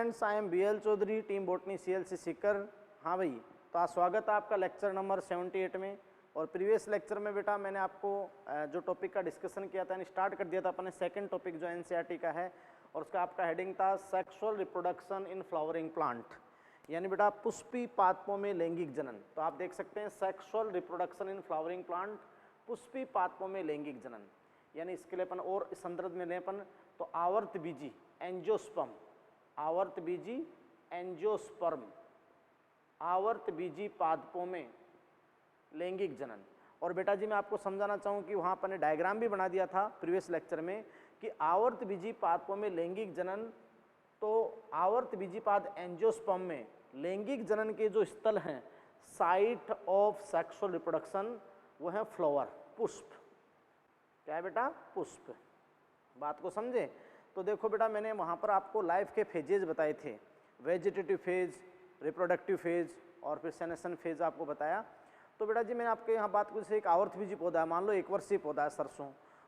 Students, I am BL Chaudhary, team botany CLC Sikar. हाँ भाई, तो आज स्वागत है आपका लेक्चर नंबर 78 में। और प्रीवियस लेक्चर में बेटा मैंने आपको जो टॉपिक का डिस्कशन किया था, स्टार्ट कर दिया था अपने सेकंड टॉपिक जो NCERT का है, और उसका आपका हेडिंग था sexual reproduction in flowering plant, यानी बेटा पुष्पी पादपों में लैंगिक जनन। तो आप देख सकते हैं sexual reproduction in flowering plant, Pushpi पादपों में लैंगिक जनन, यानी इसके लिए अपन और इस संदर्भ में लें अपन तो आवर्त बीजी एंजियोस्पर्म, आवर्त बीजी एंजियोस्पर्म, आवर्त बीजी पादपों में लैंगिक जनन। और बेटा जी मैं आपको समझाना चाहूँ कि वहाँ पर डायग्राम भी बना दिया था प्रीवियस लेक्चर में कि आवर्त बीजी पादपों में लैंगिक जनन, तो आवर्त बीजी पाद एंजियोस्पर्म में लैंगिक जनन के जो स्थल हैं, साइट ऑफ सेक्सुअल रिप्रोडक्शन, वो है फ्लावर, पुष्प। क्या है बेटा? पुष्प। बात को समझे? तो देखो बेटा मैंने वहाँ पर आपको लाइफ के फेजेज बताए थे, वेजिटेटिव फेज, रिप्रोडक्टिव फेज और फिर सेनेशन फेज आपको बताया। तो बेटा जी मैंने आपके यहाँ बात कुछ, एक आवर्त बीजी पौधा है, मान लो 1 वर्षीय पौधा है सरसों,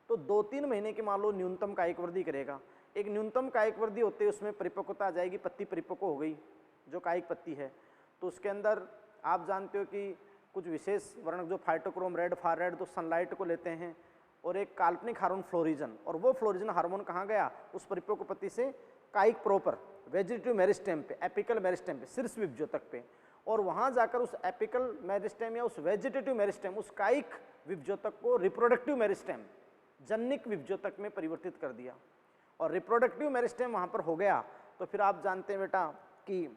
तो 2-3 महीने के मान लो न्यूनतम कायिक वृद्धि करेगा। एक न्यूनतम कायिक वृद्धि होते ही उसमें परिपक्वता आ जाएगी, पत्ती परिपक्व हो गई जो कायिक पत्ती है, तो उसके अंदर आप जानते हो कि कुछ विशेष वर्णक जो फाइटोक्रोम रेड, फार रेड, तो सनलाइट को लेते हैं, और एक काल्पनिक हार्मोन फ्लोरिजन, और वो फ्लोरिजन हार्मोन कहाँ गया? उस परिपक्व पत्ती से कायिक प्रोपर वेजिटेटिव मेरिस्टेम पे, एपिकल मेरिस्टेम पे, शीर्ष विभज्योतक पे, और वहाँ जाकर उस एपिकल मेरिस्टेम या उस वेजिटेटिव मेरिस्टेम, उस कायिक विभज्योतक को रिप्रोडक्टिव मेरिस्टेम, जनिक विभज्योतक में परिवर्तित कर दिया। और रिप्रोडक्टिव मेरिस्टेम वहाँ पर हो गया तो फिर आप जानते हैं बेटा कि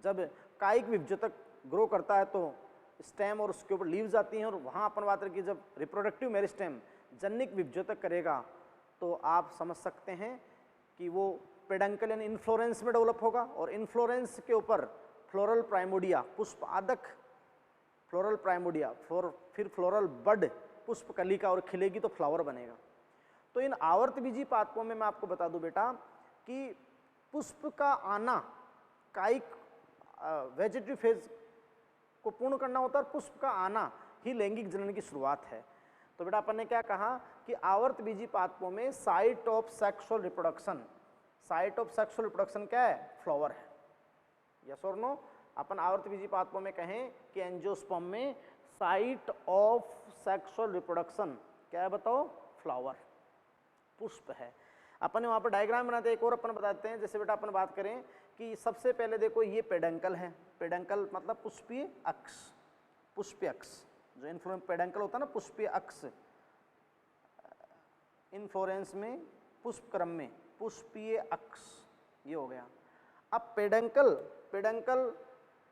जब कायिक विभज्योतक ग्रो करता है तो स्टेम और उसके ऊपर लीव्स आती हैं, और वहाँ अपन बात की जब रिप्रोडक्टिव मेरिस्टेम जनिक विभज्योतक करेगा तो आप समझ सकते हैं कि वो पेडंकल यानी इन्फ्लोरेंस में डेवलप होगा, और इन्फ्लोरेंस के ऊपर फ्लोरल प्राइमोडिया, पुष्प आदक, फ्लोरल प्राइमोडिया, फिर फ्लोरल बड, पुष्प कलिका, और खिलेगी तो फ्लावर बनेगा। तो इन आवर्त बीजी पादपों में मैं आपको बता दूं बेटा कि पुष्प का आना कायिक वेजिटेटिव फेज को पूर्ण करना होता है, और पुष्प का आना ही लैंगिक जनन की शुरुआत है। तो बेटा अपन ने क्या कहा कि आवर्त बीजी पादपों में site of sexual reproduction, site of sexual reproduction क्या है? फ्लावर है। यस और नो? अपन आवर्त बीजी पादपों में कहें कि एंजियोस्पर्म में साइट ऑफ सेक्सुअल रिप्रोडक्शन क्या है बताओ? फ्लावर, पुष्प है। अपन वहाँ पर डायग्राम बनाते हैं, एक और अपन बताते हैं। जैसे बेटा अपन बात करें कि सबसे पहले देखो ये पेडंकल है, पेडंकल मतलब पुष्पीय अक्ष, पुष्पीय अक्ष जो इन्फ्लोरेंस पेडंकल होता है ना, पुष्पीय अक्ष, इन्फ्लोरेंस में पुष्प क्रम में पुष्पीय अक्ष, ये हो गया। अब पेडंकल, पेडंकल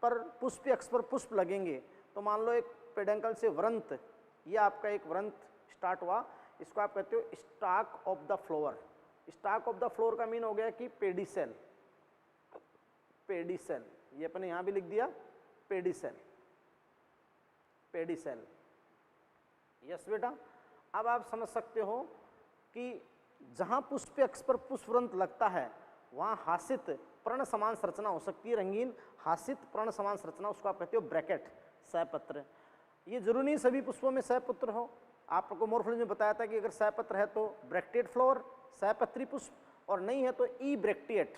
पर पुष्पीय अक्ष पर पुष्प लगेंगे, तो मान लो एक पेडंकल से व्रंत, ये आपका एक व्रंत स्टार्ट हुआ, इसको आप कहते हो stock of the flower. Stock of the floor का मीन हो गया कि पेडिसेल, पेडिसेल, ये अपने यहां भी लिख दिया पेडिसेल, पेडिसेल। यस बेटा। अब आप समझ सकते हो कि जहां पुष्प अक्ष पर पुष्पवृंत लगता है वहां हासित पर्ण समान संरचना हो सकती है, रंगीन हासित पर्ण समान संरचना, उसको आप कहते हो ब्रैकेट, सहपत्र। ये जरूरी नहीं सभी पुष्पों में सहपुत्र हो, आपको मोर्फोलॉजी में बताया था कि अगर सहपत्र है तो ब्रैक्टिएट फ्लावर, सहपत्री पुष्प, और नहीं है तो ई ब्रैक्टिएट,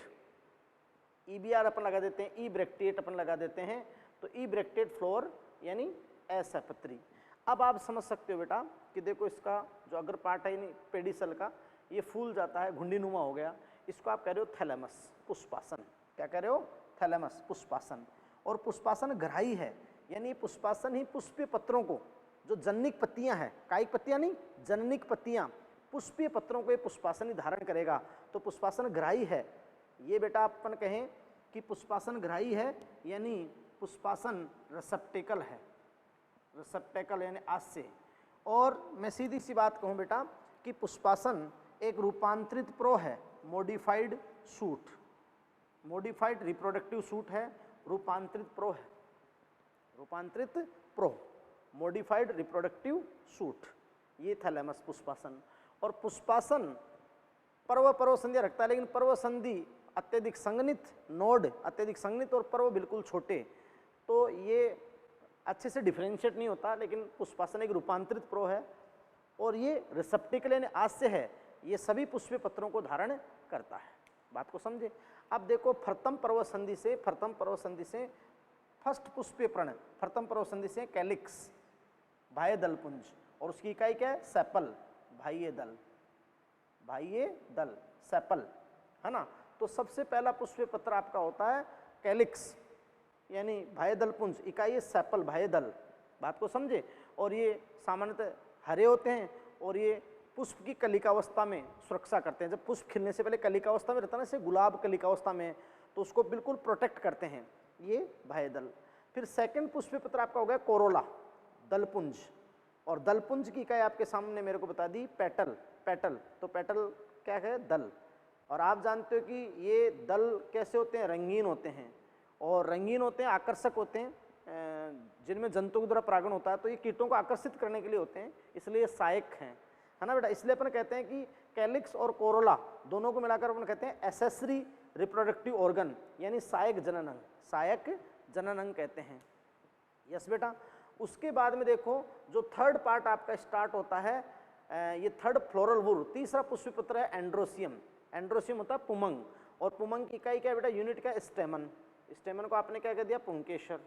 EBR अपन लगा देते हैं, ई ब्रैक्टिएट अपन लगा देते हैं, तो ई ब्रैक्टिएट फ्लावर यानी असहपत्री। अब आप समझ सकते हो बेटा कि देखो इसका जो अग्र पार्ट है पेडिसल का, ये फूल जाता है, घुंडीनुमा हो गया, इसको आप कह रहे हो थैलेमस, पुष्पासन। क्या कह रहे हो? थैलेमस, पुष्पासन। और पुष्पासन ग्राही है, यानी पुष्पासन ही पुष्पीय पत्रों को, जो जननिक पत्तियां हैं, कायिक पत्तियां नहीं, जननिक पत्तियां, पुष्पीय पत्रों को ये पुष्पासन ही धारण करेगा, तो पुष्पासन ग्राही है। ये बेटा अपन कहें कि पुष्पासन ग्राही है, यानी पुष्पासन रिसेप्टेकल है, रिसेप्टेकल यानी आस्य। और मैं सीधी सी बात कहूँ बेटा कि पुष्पासन एक रूपांतरित प्रो है, modified suit, modified reproductive suit है, रूपांतरित प्रो है, रूपांतरित प्रो, मॉडिफाइड रिप्रोडक्टिव सूट, ये थैलेमस पुष्पासन। और पुष्पासन पर्व पर्व संधि रखता है, लेकिन पर्व संधि अत्यधिक संघनित, नोड अत्यधिक संघनित और पर्व बिल्कुल छोटे, तो ये अच्छे से डिफरेंशिएट नहीं होता। लेकिन पुष्पासन एक रूपांतरित प्रो है, और ये रिसेप्टिकल यानी आस्य है, ये सभी पुष्पीय पत्रों को धारण करता है। बात को समझे? अब देखो प्रथम पर्व संधि से फर्स्ट पुष्पीय प्रण, प्रथम पर्व संधि से कैलिक्स बाह्य दल पुंज, और उसकी इकाई क्या है? सेपल, बाह्य दल सेपल, है ना। तो सबसे पहला पुष्पीय पत्र आपका होता है कैलिक्स यानी बाह्य दल पुंज, इकाई है सेपल, बाह्य दल। बात को समझे। और ये सामान्यतः हरे होते हैं और ये पुष्प की कलिकावस्था में सुरक्षा करते हैं। जब पुष्प खिलने से पहले कलिकावस्था में रहता है ना, जैसे गुलाब कलिकावस्था में, तो उसको बिल्कुल प्रोटेक्ट करते हैं ये बाह्य दल। फिर सेकंड पुष्पीय पत्र आपका हो गया कोरोला, दलपुंज, और दलपुंज की इकाई आपके सामने मेरे को बता दी पेटल, तो पेटल क्या है? दल। और आप जानते हो कि ये दल कैसे होते हैं? रंगीन होते हैं, और रंगीन होते हैं, आकर्षक होते हैं, जिनमें जंतुओं के द्वारा परागण होता है, तो ये कीटों को आकर्षित करने के लिए होते हैं, इसलिए सहायक हैं, है ना बेटा। इसलिए अपन कहते हैं कि कैलिक्स और कोरोला दोनों को मिलाकर अपन कहते हैं एसेसरी रिप्रोडक्टिव ऑर्गन, यानी सहायक जनन अंग कहते हैं। यस बेटा। उसके बाद में देखो जो थर्ड पार्ट आपका स्टार्ट होता है, ये थर्ड फ्लोरल वूल, तीसरा पुष्पीय पत्र है एंड्रोसियम। एंड्रोसियम होता है पुमंग, और पुमंग की इकाई क्या है बेटा? यूनिट क्या? स्टेमन। स्टेमन को आपने क्या कह दिया? पुंकेसर।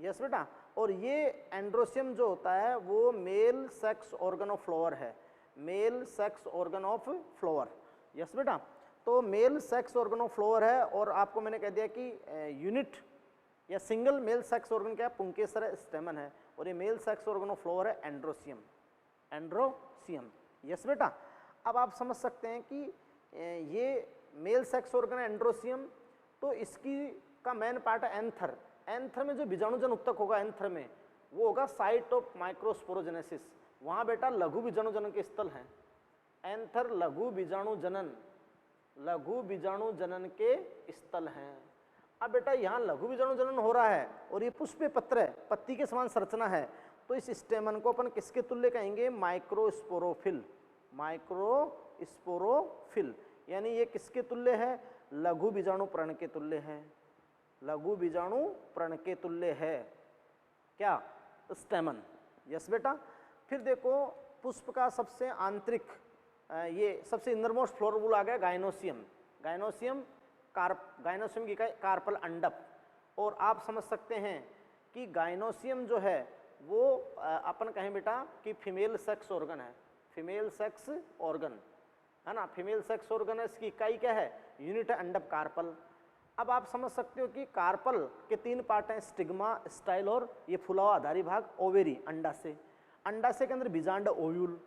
यस बेटा। और ये एंड्रोसियम जो होता है वो male sex organ of flower है, male sex organ of flower. Yes बेटा। तो male sex organ of flower है, और आपको मैंने कह दिया कि यूनिट या सिंगल मेल सेक्स ऑर्गन क्या है? पुंकेसर है, स्टेमन है, और ये mail sex organ of flower है एंड्रोसियम। यस बेटा। अब आप समझ सकते हैं कि ये मेल सेक्स ऑर्गन है एंड्रोसियम, तो इसकी का मेन पार्ट है एंथर। एंथर में जो बीजाणुजन उत्तक होगा एंथर में, वो होगा साइट ऑफ माइक्रोस्पोरोजेनेसिस। वहां बेटा लघु बीजाणुजनन के स्थल हैं। एंथर लघु बीजाणुजनन के स्थल हैं। अब बेटा यहाँ लघु बीजाणुजनन हो रहा है और ये पुष्पीय पत्र है, पत्ती के समान संरचना है, तो इस स्टेमन को अपन किसके तुल्य कहेंगे? माइक्रोस्पोरोफिल। यानी ये किसके तुल्य है? लघु बीजाणु प्रण के तुल्य है, लघु बीजाणु प्रण के तुल्य है क्या? स्टेमन। यस बेटा। फिर देखो पुष्प का सबसे आंतरिक, ये सबसे इनरमोस्ट फ्लोर वूल आ गया गायनोसियम। गायनोसियम की इकाई कार्पल अंडप। और आप समझ सकते हैं कि गायनोसियम जो है वो अपन कहें बेटा कि फीमेल सेक्स ऑर्गन है, फीमेल सेक्स ऑर्गन, है ना, फीमेल सेक्स ऑर्गन है। इसकी इकाई क्या है? यूनिट है अंडप, कार्पल। अब आप समझ सकते हो कि कार्पल के 3 पार्ट हैं, स्टिग्मा, स्टाइल, और ये फुला हुआ आधारी भाग ओवेरी, अंडाशय। अंडाशय के अंदर बीजांड, ओव्यूल।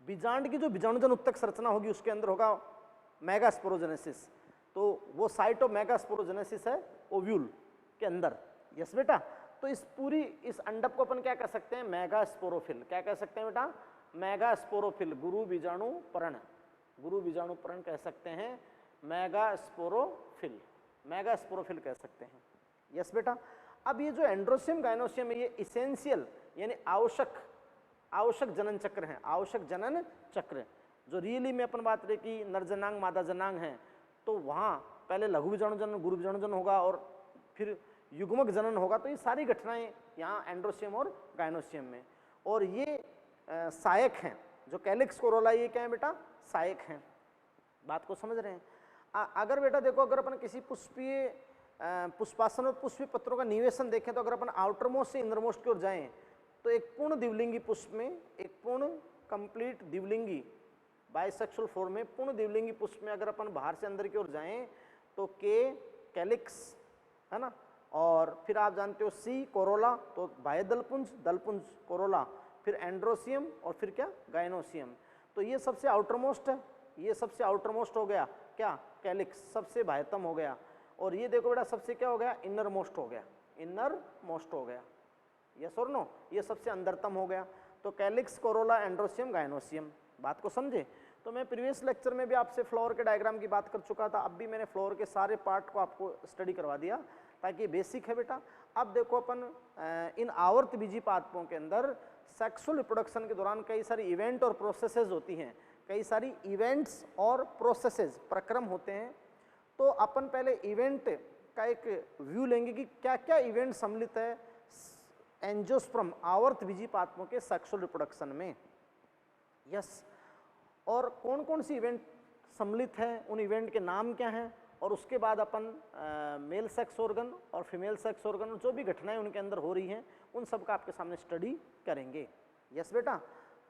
बीजांड की जो बीजाणुजन उत्तक संरचना होगी उसके अंदर होगा मेगास्पोरोजेनेसिस, तो वो साइट ऑफ मेगास्पोरोजेनेसिस है ओव्यूल के अंदर। यस बेटा। तो इस अंडप को अपन क्या कह सकते हैं? मेगास्पोरोफिल। क्या कह सकते हैं बेटा? मेगास्पोरोफिल, गुरु बीजाणु परण कह सकते हैं, मेगास्पोरोफिल कह सकते हैं। यस बेटा। अब ये जो एंड्रोसियम गायनोसियम है ये इसेंशियल यानी आवश्यक जनन चक्र है, आवश्यक जनन चक्र। जो रियली में अपन बात रहे कि नर जनांग मादा जनांग है, तो वहाँ पहले लघु बीजाणु जनन, गुरु बीजाणु जनन होगा और फिर युग्मक जनन होगा। तो ये सारी घटनाएं यहाँ एंड्रोसियम और गायनोसियम में। और ये सहायक हैं, जो कैलिक्स कोरोला ये क्या है बेटा? सहायक हैं। बात को समझ रहे हैं? अगर बेटा देखो, अगर अपन किसी पुष्पासन और पुष्पीय पत्रों का निवेशन देखें, तो अगर अपन आउटर मोस्ट से इनर मोस्ट की ओर जाएं, तो एक पूर्ण द्विलिंगी पुष्प में, एक पूर्ण कंप्लीट द्विलिंगी बाइसेक्सुअल फॉर्म में, पूर्ण द्विलिंगी पुष्प में अगर अपन बाहर से अंदर की ओर जाएं तो कैलिक्स, है ना, और फिर आप जानते हो सी कोरोला, तो बाह्य दलपुंज कोरोला, फिर एंड्रोसियम, और फिर क्या? गायनोसियम। तो ये सबसे आउटरमोस्ट है, ये सबसे आउटरमोस्ट हो गया क्या? कैलिक्स सबसे बाह्यतम हो गया। और ये देखो बेटा सबसे क्या हो गया? इनर मोस्ट हो गया। यस और नो? ये सबसे अंदरतम हो गया। तो कैलिक्स, कोरोला, एंड्रोसियम, गायनोसियम। बात को समझे? तो मैं प्रीवियस लेक्चर में भी आपसे फ्लावर के डायग्राम की बात कर चुका था, अब भी मैंने फ्लावर के सारे पार्ट को आपको स्टडी करवा दिया, ताकि बेसिक है बेटा। अब देखो अपन इन आवर्त बीजी पादपों के अंदर सेक्सुअल रिप्रोडक्शन के दौरान कई सारी इवेंट और प्रोसेसेस होती हैं, कई सारी इवेंट्स और प्रोसेसेस, प्रक्रम होते हैं। तो अपन पहले इवेंट का एक व्यू लेंगे कि क्या क्या इवेंट सम्मिलित है एंजियोस्पर्म, आवर्त बीजी पादपों के सेक्सुअल रिप्रोडक्शन में। यस। और कौन कौन सी इवेंट सम्मिलित है, उन इवेंट के नाम क्या हैं, और उसके बाद अपन मेल सेक्स ऑर्गन और फीमेल सेक्स ऑर्गन जो भी घटनाएं उनके अंदर हो रही हैं उन सब का आपके सामने स्टडी करेंगे। यस बेटा,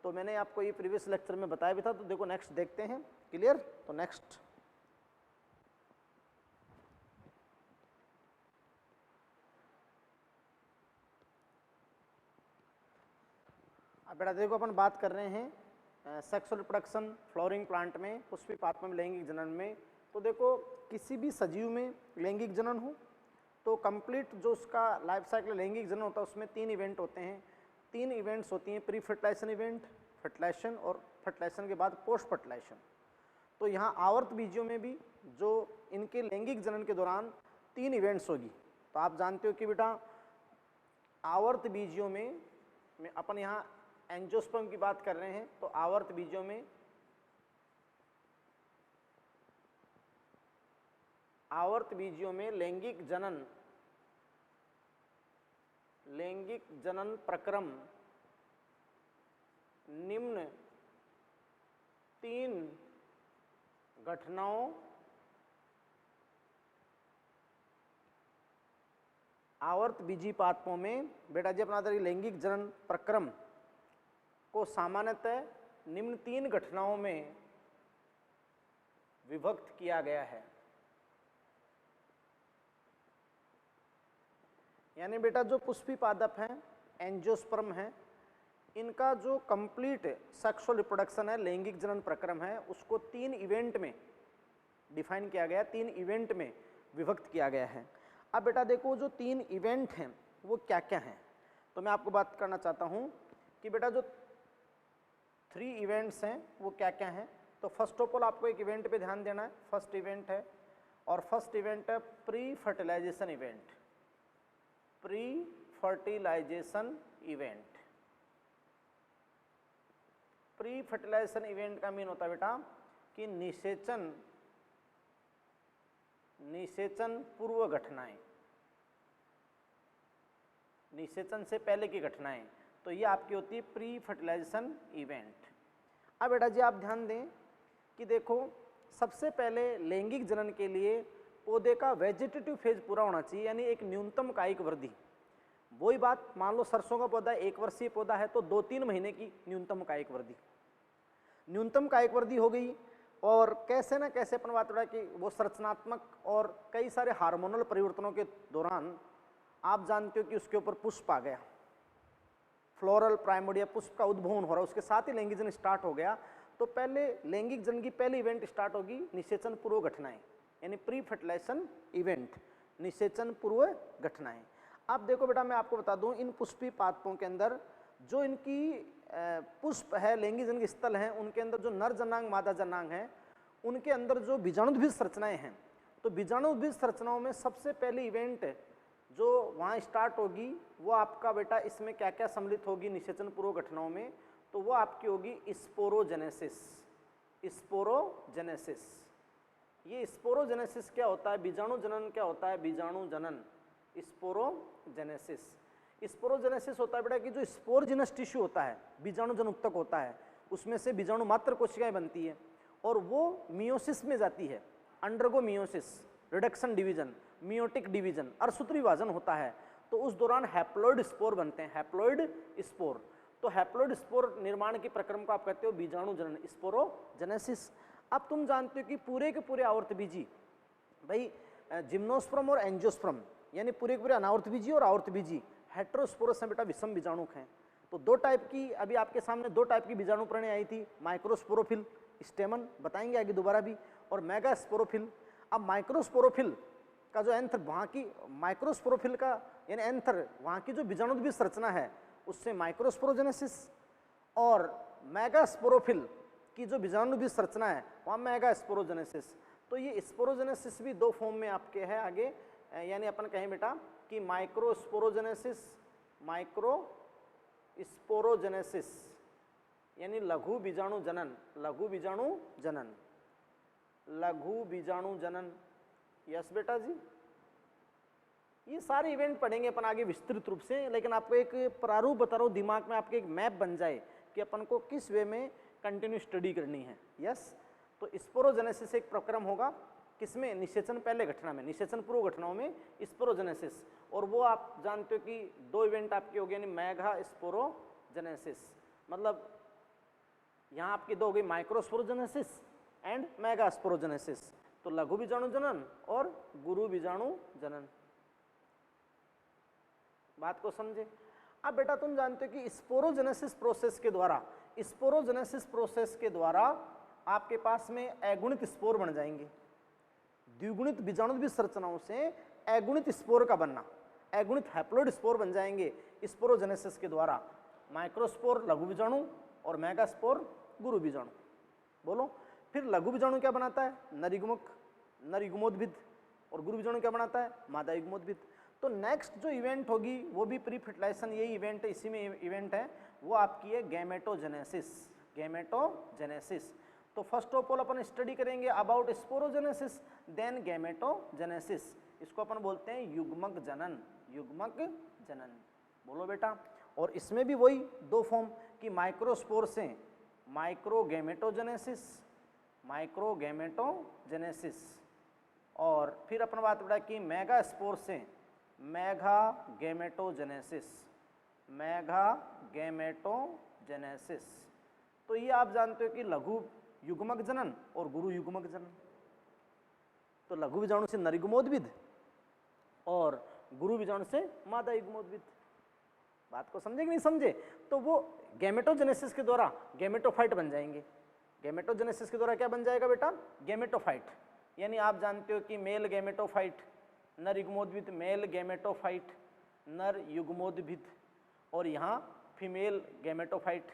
तो मैंने आपको ये प्रीवियस लेक्चर में बताया भी था, तो देखो नेक्स्ट देखते हैं। क्लियर? तो नेक्स्ट अब बेटा देखो अपन बात कर रहे हैं सेक्सुअल रिप्रोडक्शन फ्लोरिंग प्लांट में, पुष्पी पात्रों में लैंगिक जनन में। तो देखो किसी भी सजीव में लैंगिक जनन हो तो कंप्लीट जो उसका लाइफ साइकिल लैंगिक जनन होता है उसमें 3 इवेंट होते हैं। 3 इवेंट्स होती हैं, प्री फर्टिलाइजेशन इवेंट, फर्टिलाइजेशन और फर्टिलाइजेशन के बाद पोस्ट फर्टिलाइजेशन। तो यहाँ आवर्त बीजियों में भी जो इनके लैंगिक जनन के दौरान 3 इवेंट्स होगी। तो आप जानते हो कि बेटा आवर्त बीजियों में अपन यहाँ एंजियोस्पर्म की बात कर रहे हैं, तो आवर्त बीजों में लैंगिक जनन प्रक्रम निम्न 3 घटनाओं आवर्त बीजी पादपों में बेटा जी अपना लैंगिक जनन प्रक्रम को सामान्यतः निम्न 3 घटनाओं में विभक्त किया गया है। यानी बेटा जो पुष्पी पादप हैं, एंजियोस्पर्म हैं, इनका जो कंप्लीट सेक्सुअल रिप्रोडक्शन है, लैंगिक जनन प्रक्रम है, उसको 3 इवेंट में डिफाइन किया गया, 3 इवेंट में विभक्त किया गया है। अब बेटा देखो जो 3 इवेंट हैं वो क्या क्या हैं, तो मैं आपको बात करना चाहता हूं कि बेटा जो 3 इवेंट्स हैं वो क्या क्या हैं। तो फर्स्ट ऑफ ऑल आपको एक इवेंट पे ध्यान देना है, फर्स्ट इवेंट है, और फर्स्ट इवेंट है pre fertilisation event. Pre fertilisation event, pre fertilisation event का मीन होता है बेटा कि निषेचन पूर्व घटनाएं, निषेचन से पहले की घटनाएं, तो ये आपकी होती है प्री फर्टिलाइजेशन इवेंट। अब बेटा जी आप ध्यान दें कि देखो सबसे पहले लैंगिक जनन के लिए पौधे का वेजिटेटिव फेज पूरा होना चाहिए, यानी एक न्यूनतम कायिक वृद्धि। वही बात मान लो सरसों का पौधा 1 वर्षीय पौधा है तो 2-3 महीने की न्यूनतम कायिक वृद्धि, न्यूनतम कायिक वृद्धि हो गई। और कैसे ना कैसे अपन बात रहा कि वो संरचनात्मक और कई सारे हार्मोनल परिवर्तनों के दौरान आप जानते हो कि उसके ऊपर पुष्प आ गया, फ्लोरल प्राइमोडिया पुष्प का उद्भवन हो रहा है, उसके साथ ही लैंगिक जनन स्टार्ट हो गया। तो पहले लैंगिक जनन की पहली इवेंट स्टार्ट होगी निषेचन पूर्व घटनाएं, यानी प्री फर्टिलाइजेशन इवेंट, निषेचन पूर्व घटनाएं। अब देखो बेटा मैं आपको बता दूं इन पुष्पी पादपों के अंदर जो इनकी पुष्प है, लैंगिक जनन के स्थल हैं, उनके अंदर जो नर जनांग मादा जनांग है, उनके अंदर जो बीजाणुद्भिद संरचनाएं हैं, तो बीजाणुद्भिद संरचनाओं में सबसे पहली इवेंट जो वहाँ स्टार्ट होगी वो आपका बेटा इसमें क्या क्या सम्मिलित होगी निषेचन पूर्व घटनाओं में, तो वो आपकी होगी स्पोरोजेनेसिस। स्पोरोजेनेसिस, ये स्पोरोजेनेसिस क्या होता है, बीजाणु जनन क्या होता है, बीजाणु जनन, स्पोरोजेनेसिस। स्पोरोजेनेसिस होता है बेटा कि जो स्पोरजिनस टिश्यू होता है, बीजाणु जन उत्तक होता है, उसमें से बीजाणु मात्र कोशिकाएं बनती है और वो मियोसिस में जाती है, undergo meiosis, reduction division, meiotic division, अर्धसूत्री विभाजन होता है। तो उस दौरान हैप्लॉइड स्पोर बनते हैं, हैप्लॉइड स्पोर। तो हैप्लॉइड स्पोर निर्माण की प्रक्रम को आप कहते हो बीजाणु जनन, स्पोरोजेनेसिस। अब तुम जानते हो कि पूरे के पूरे आवर्तबीजी भाई जिम्नोस्पर्म और एंजियोस्पर्म, यानी पूरे के पूरे अनावर्तबीजी और आवर्तबीजी हेटेरोस्पोरस बेटा विषम बीजाणुक हैं। तो 2 टाइप की अभी आपके सामने 2 टाइप की बीजाणु प्रणी आई थी, माइक्रोस्पोरोफिल स्टेमन बताएंगे आगे दोबारा भी, और मेगास्पोरोफिल। अब माइक्रोस्पोरोफिल का जो एंथर वहाँ की माइक्रोस्पोरोफिल का यानी एंथर वहाँ की जो बीजाणुद्भिद संरचना है उससे माइक्रोस्पोरोजेनेसिस, और मेगास्पोरोफिल की जो बीजाणुद्भिद संरचना है वहाँ मेगास्पोरोजेनेसिस। तो ये स्पोरोजेनेसिस भी 2 फॉर्म में आपके है आगे, यानी अपन कहें बेटा कि माइक्रोस्पोरोजेनेसिस, माइक्रोस्पोरोजेनेसिस यानी लघु बीजाणु जनन, लघु बीजाणु जनन, लघु बीजाणु जनन। यस बेटा जी, ये सारे इवेंट पढ़ेंगे अपन आगे विस्तृत रूप से, लेकिन आपको एक प्रारूप बता रहा हूँ, दिमाग में आपके एक मैप बन जाए कि अपन को किस वे में कंटिन्यू स्टडी करनी है। यस, तो स्पोरोजेनेसिस एक प्रक्रम होगा किसमें, निषेचन पहले घटना में, निषेचन पूर्व घटनाओं में स्पोरोजेनेसिस। और वो आप जानते हो कि 2 इवेंट आपके हो गए, यानी मेगा स्पोरोजेनेसिस, मतलब यहाँ आपकी 2 हो गई, माइक्रोस्पोरोजेनेसिस एंड मेगा स्पोरोजेनेसिस। तो लघु बीजाणु जनन और गुरु बीजाणु जनन, बात को समझे। अब बेटा तुम जानते हो कि स्पोरोजेनेसिस प्रोसेस के द्वारा, स्पोरोजेनेसिस प्रोसेस के द्वारा आपके पास में अगुणित स्पोर बन जाएंगे। द्विगुणित बीजाणु संरचनाओं से अगुणित स्पोर का बनना, अगुणित हैप्लोइड स्पोर बन जाएंगे स्पोरोजेनेसिस के द्वारा। माइक्रोस्पोर लघु बीजाणु और मेगास्पोर गुरु बीजाणु। बोलो फिर लघु बीजाणु क्या बनाता है, नरयुग्मक, नरयुग्मोद्भिद, और गुरु बीजाणु क्या बनाता है, मादा युग्मोद्भिद। तो नेक्स्ट जो इवेंट होगी वो भी प्री फर्टिलाइजेशन, यही इवेंट है, इसी में इवेंट है, वो आपकी है गैमेटोजेनेसिस, गैमेटोजेनेसिस। तो first of all upon study करेंगे अबाउट स्पोरोजेनेसिस, देन गैमेटोजेनेसिस। इसको अपन बोलते हैं युग्मक जनन, युग्मक जनन। बोलो बेटा। और इसमें भी वही 2 फॉर्म कि माइक्रोस्पोर से माइक्रोगैमेटोजेनेसिस, माइक्रोगैमेटोजेनेसिस, और फिर अपन बात बढ़ा कि मेगास्पोर से मेगा गैमेटोजेनेसिस, मेगा गैमेटोजेनेसिस। तो ये आप जानते हो कि लघु युग्मक जनन और गुरु युग्मक जनन। तो लघु बीजाणु से नरयुग्मोद्भिद और गुरु बीजाणु से मादा युग्मोद्भिद। बात को समझे कि नहीं समझे। तो वो गैमेटोजेनेसिस के द्वारा गैमेटोफाइट बन जाएंगे। गैमेटोजेनेसिस के द्वारा क्या बन जाएगा बेटा, गैमेटोफाइट। यानी आप जानते हो कि मेल गैमेटोफाइट, नर युग्मोद्भिद, मेल गैमेटोफाइट, नर युग्मोद्भिद, और यहाँ फीमेल गैमेटोफाइट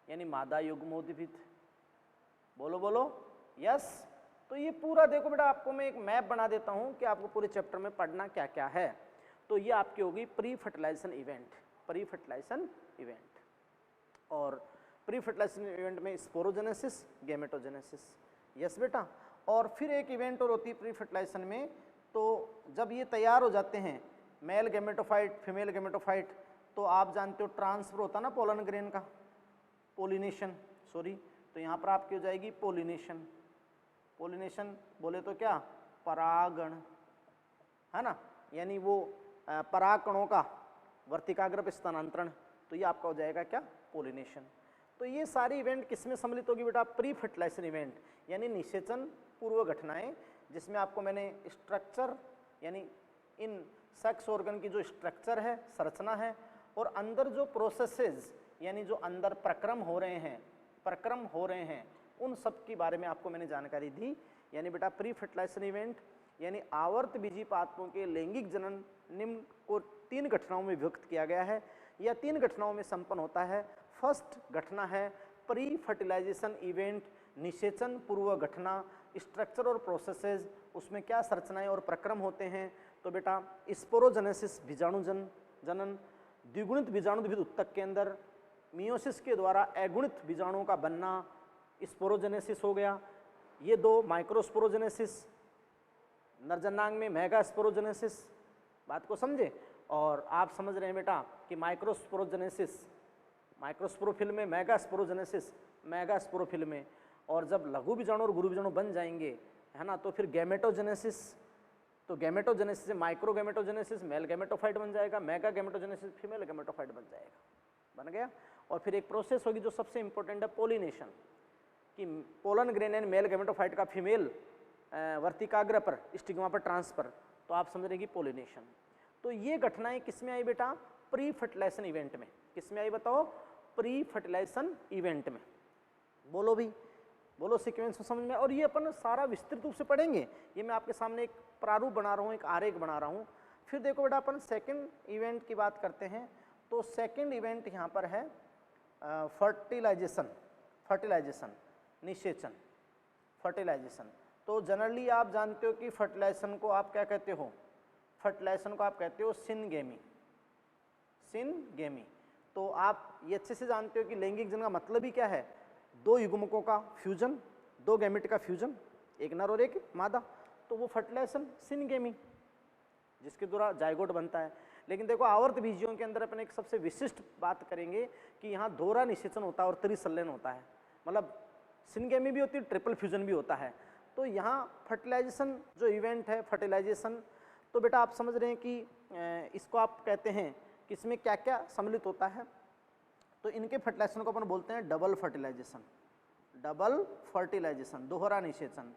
यानी मादा युग्मोद्भिद। बोलो बोलो यस। तो ये पूरा देखो बेटा, आपको मैं एक मैप बना देता हूँ कि आपको पूरे चैप्टर में पढ़ना क्या क्या है। तो ये आपकी होगी pre fertilisation event, pre fertilisation event. और प्री फर्टिलाइजेशन इवेंट में स्पोरोजेनेसिस, गैमेटोजेनेसिस। यस बेटा। और फिर एक इवेंट और होती है प्री फर्टिलाइजेशन में, तो जब ये तैयार हो जाते हैं मेल गैमेटोफाइट, फीमेल गैमेटोफाइट, तो आप जानते हो ट्रांसफर होता ना पोलन ग्रेन का, पोलिनेशन, सॉरी। तो यहाँ पर आपकी हो जाएगी पोलिनेशन। पोलिनेशन बोले तो क्या, परागण, है ना, यानी वो परागकणों का वर्तिकाग्र पे स्थानांतरण। तो ये आपका हो जाएगा क्या, पोलिनेशन। तो ये सारी इवेंट किसमें सम्मिलित होगी बेटा, प्री फर्टिलाइजेशन इवेंट, यानी निषेचन पूर्व घटनाएं, जिसमें आपको मैंने स्ट्रक्चर यानी इन सेक्स ऑर्गन की जो स्ट्रक्चर है, संरचना है, और अंदर जो प्रोसेसेस यानी जो अंदर प्रक्रम हो रहे हैं, उन सब के बारे में आपको मैंने जानकारी दी। यानी बेटा प्री फर्टिलाइजेशन इवेंट यानी आवर्त बीजी पादपों के लैंगिक जनन निम्न को 3 घटनाओं में विभक्त किया गया है, या 3 घटनाओं में संपन्न होता है। फर्स्ट घटना है प्री फर्टिलाइजेशन इवेंट, निषेचन पूर्व घटना, स्ट्रक्चर और प्रोसेसेस, उसमें क्या संरचनाएं और प्रक्रम होते हैं। तो बेटा स्पोरोजेनेसिस बीजाणु जनन, द्विगुणित बीजाणुद्भिद उत्तक के अंदर, मियोसिस के द्वारा अगुणित बीजाणुओं का बनना, स्पोरोजेनेसिस हो गया। ये 2 माइक्रोस्पोरोजेनेसिस, नरजनांग में मेगा स्पोरोजेनेसिस। बात को समझे। और आप समझ रहे हैं बेटा कि माइक्रोस्पोरोजेनेसिस माइक्रोस्पोरोफिल में, मेगा स्पोरोजेनेसिस मेगा स्पोरोफिल में, और जब लघु बीजाणु और गुरु बीजाणु बन जाएंगे, है ना, तो फिर गैमेटोजेनेसिस। तो गैमेटोजेनेसिस से माइक्रो गैमेटोजेनेसिस मेल गैमेटोफाइट बन जाएगा, मेगा गैमेटोजेनेसिस फीमेल गैमेटोफाइट बन जाएगा, बन गया। और फिर एक प्रोसेस होगी जो सबसे इंपॉर्टेंट है, पोलिनेशन, कि pollen grain and male gametophyte का फीमेल वर्तिकाग्र पर, स्टिग्मा पर ट्रांसफर। तो आप समझ रहे हैं कि पोलिनेशन। तो ये घटनाएं किसमें आई बेटा, प्री फर्टिलाइजेशन इवेंट में। किसमें आई बताओ, प्री फर्टिलाइजेशन इवेंट में। बोलो भी, बोलो सीक्वेंस में समझ में। और ये अपन सारा विस्तृत रूप से पढ़ेंगे। ये मैं आपके सामने एक प्रारूप बना रहा हूँ, एक आरेख बना रहा हूँ। फिर देखो बेटा अपन सेकंड इवेंट की बात करते हैं। तो सेकंड इवेंट यहाँ पर है फर्टिलाइजेशन, निषेचन, फर्टिलाइजेशन। तो जनरली आप जानते हो कि फर्टिलाइजेशन को आप क्या कहते हो, फर्टिलाइजेशन को आप कहते हो सिनगेमी, सिनगेमी। तो आप ये अच्छे से जानते हो कि लैंगिक जनन का मतलब ही क्या है, 2 युग्मकों का फ्यूजन, 2 गैमेट का फ्यूजन, एक नर और एक मादा। तो वो फर्टिलाइजेशन सिनगेमी, जिसके द्वारा जायगोट बनता है। लेकिन देखो आवर्त बीजियों के अंदर अपन एक सबसे विशिष्ट बात करेंगे कि यहाँ दोहरा निषेचन होता है और त्रिसंलयन होता है। मतलब सिनगेमी भी होती है, ट्रिपल फ्यूजन भी होता है। तो यहाँ फर्टिलाइजेशन जो इवेंट है फर्टिलाइजेशन, तो बेटा आप समझ रहे हैं कि इसको आप कहते हैं कि इसमें क्या क्या सम्मिलित होता है। तो इनके फर्टिलाइजेशन को अपन बोलते हैं डबल फर्टिलाइजेशन। डबल फर्टिलाइजेशन, दोहरा निषेचन।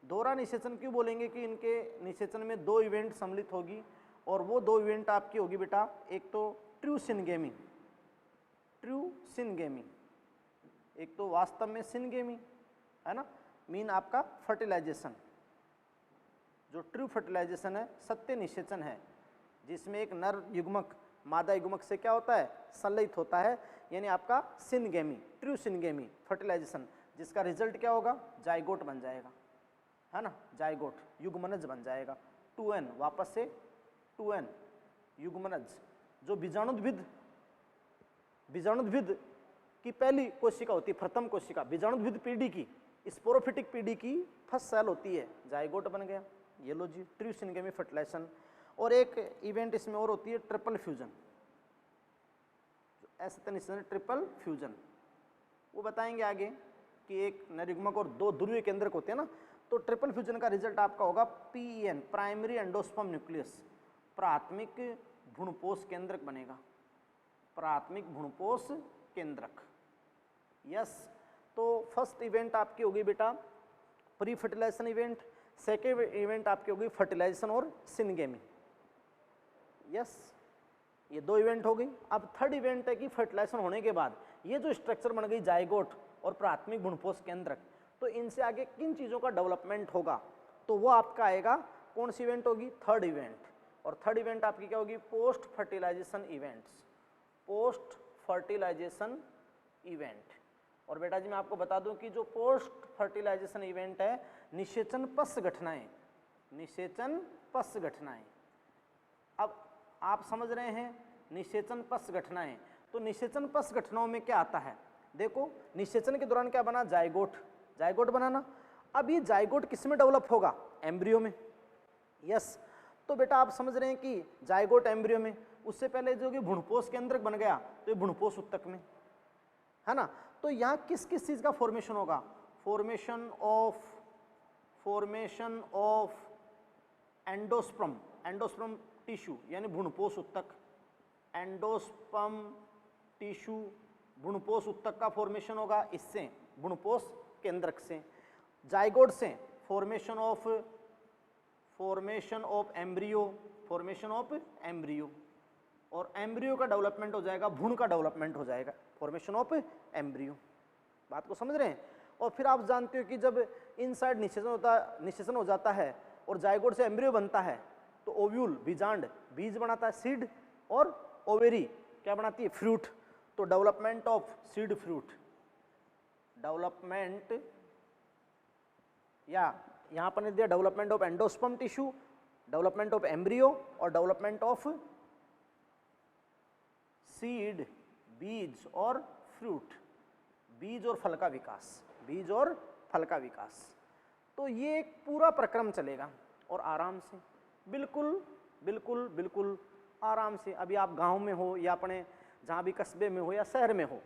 दोहरा निषेचन क्यों बोलेंगे कि इनके निषेचन में 2 इवेंट सम्मिलित होगी, और वो 2 इवेंट आपकी होगी बेटा, एक तो ट्रू सिनगेमी, ट्रू सिनगेमी, एक तो वास्तव में सिनगेमी है ना, मीन आपका फर्टिलाइजेशन। जो ट्रू फर्टिलाइजेशन है सत्य निषेचन है, जिसमें एक नर युग्मक मादा युग्मक से क्या होता है, संलयित होता है, यानी आपका सिनगेमी, ट्रू सिनगेमी फर्टिलाइजेशन, जिसका रिजल्ट क्या होगा, जाइगोट बन जाएगा, है ना, जाइगोट युग्मनज बन जाएगा। 2n वापस से 2n युग्मनज, जो बीजाणुद्भिद की पहली कोशिका होती है, प्रथम कोशिका, बीजाणुद्भिद पीढ़ी की, स्पोरोफिटिक पीढ़ी की फर्स्ट सेल होती है, जाइगोट बन गया। ये लो जी, ट्रू सिनगेमी फर्टिलाइजेशन। और एक इवेंट इसमें और होती है ट्रिपल फ्यूजन, ऐसे निषेचन ट्रिपल फ्यूजन, वो बताएंगे आगे कि एक नरयुग्मक और 2 ध्रुवीय केंद्रक होते हैं ना। तो ट्रिपल फ्यूजन का रिजल्ट आपका होगा PEN, प्राइमरी एंडोस्पर्म न्यूक्लियस, प्राथमिक भ्रूणपोष केंद्रक बनेगा, प्राथमिक भ्रूणपोष केंद्रक। यस, तो फर्स्ट इवेंट आपकी होगी बेटा pre fertilisation event, second event आपकी होगी फर्टिलाइजेशन और सिनगेमी। यस, ये 2 इवेंट हो गई। अब थर्ड इवेंट है कि फर्टिलाइजेशन होने के बाद ये जो स्ट्रक्चर बन गई जाइगोट और प्राथमिक भ्रूणपोष केंद्रक, तो इनसे आगे किन चीज़ों का डेवलपमेंट होगा, तो वो आपका आएगा, कौन सी इवेंट होगी, थर्ड इवेंट। और थर्ड इवेंट आपकी क्या होगी, post fertilisation events, post fertilisation event. और बेटा जी मैं आपको बता दूं कि जो पोस्ट फर्टिलाइजेशन इवेंट है, निषेचन पश्च घटनाएं, निषेचन पश्च घटनाएं। अब आप समझ रहे हैं निषेचन पश्च घटनाएं, तो निषेचन पश्च घटनाओं में क्या आता है, देखो निषेचन के दौरान क्या बना, जाइगोट, जाइगोट बनाना। अब ये जाइगोट किस में डेवलप होगा, एम्ब्रियो में। यस, तो बेटा आप समझ रहे हैं कि जाइगोट एम्ब्रियो में, उससे पहले जो कि भ्रूणपोष केंद्रक बन गया तो ये भ्रूणपोष उत्तक में, है ना। तो यहाँ किस किस चीज का फॉर्मेशन होगा, formation of endosperm, endosperm tissue यानी भ्रूणपोष उत्तक, एंडोस्पर्म टिश्यू भ्रूणपोष उत्तक का फॉर्मेशन होगा इससे, भ्रूणपोष केंद्रक से। जाइगोट से formation of embryo, formation of embryo, और एम्ब्रियो का डेवलपमेंट हो जाएगा, भ्रूण का डेवलपमेंट हो जाएगा, फॉर्मेशन ऑफ एम्ब्रियो। बात को समझ रहे हैं। और फिर आप जानते हो कि जब इनसाइड निषेचन हो जाता है और जाइगोट से एम्ब्रियो बनता है, तो ओव्यूल बीजांड बीज बनाता है, सीड, और ओवेरी क्या बनाती है, फ्रूट। तो development of seed fruit, development, या यहां पर ने दिया development of endosperm tissue, development of embryo और डेवलपमेंट ऑफ सीड, बीज और फ्रूट, बीज और फल का विकास, बीज और फल का विकास। तो ये एक पूरा प्रक्रम चलेगा और आराम से, बिल्कुल बिल्कुल बिल्कुल आराम से। अभी आप गांव में हो या अपने जहाँ भी कस्बे में हो या शहर में हो,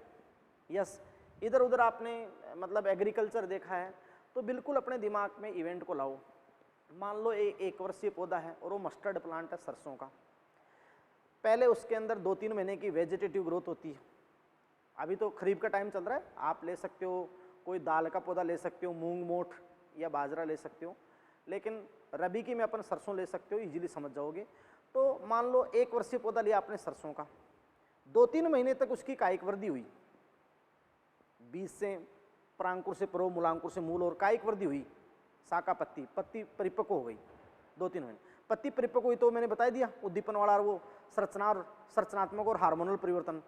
यस, इधर उधर आपने मतलब एग्रीकल्चर देखा है, तो बिल्कुल अपने दिमाग में इवेंट को लाओ। मान लो एक वर्षीय पौधा है और वो मस्टर्ड प्लांट है सरसों का, पहले उसके अंदर 2-3 महीने की वेजिटेटिव ग्रोथ होती है। अभी तो खरीफ का टाइम चल रहा है, आप ले सकते हो कोई दाल का पौधा ले सकते हो, मूंग मोठ या बाजरा ले सकते हो, लेकिन रबी की में अपन सरसों ले सकते हो, इजीली समझ जाओगे। तो मान लो 1 वर्षीय पौधा लिया आपने सरसों का, 2-3 महीने तक उसकी कायिक वृद्धि हुई, बीज से प्रांकुर से प्रव, मूलांकुर से मूल, और कायिक वृद्धि हुई, शाखा पत्ती, पत्ती परिपक्व हो गई 2-3 महीने, पत्ती परिपक्व हुई तो मैंने बता दिया उद्दीपन वाला, और वो संरचनात्मक और हार्मोनल परिवर्तन,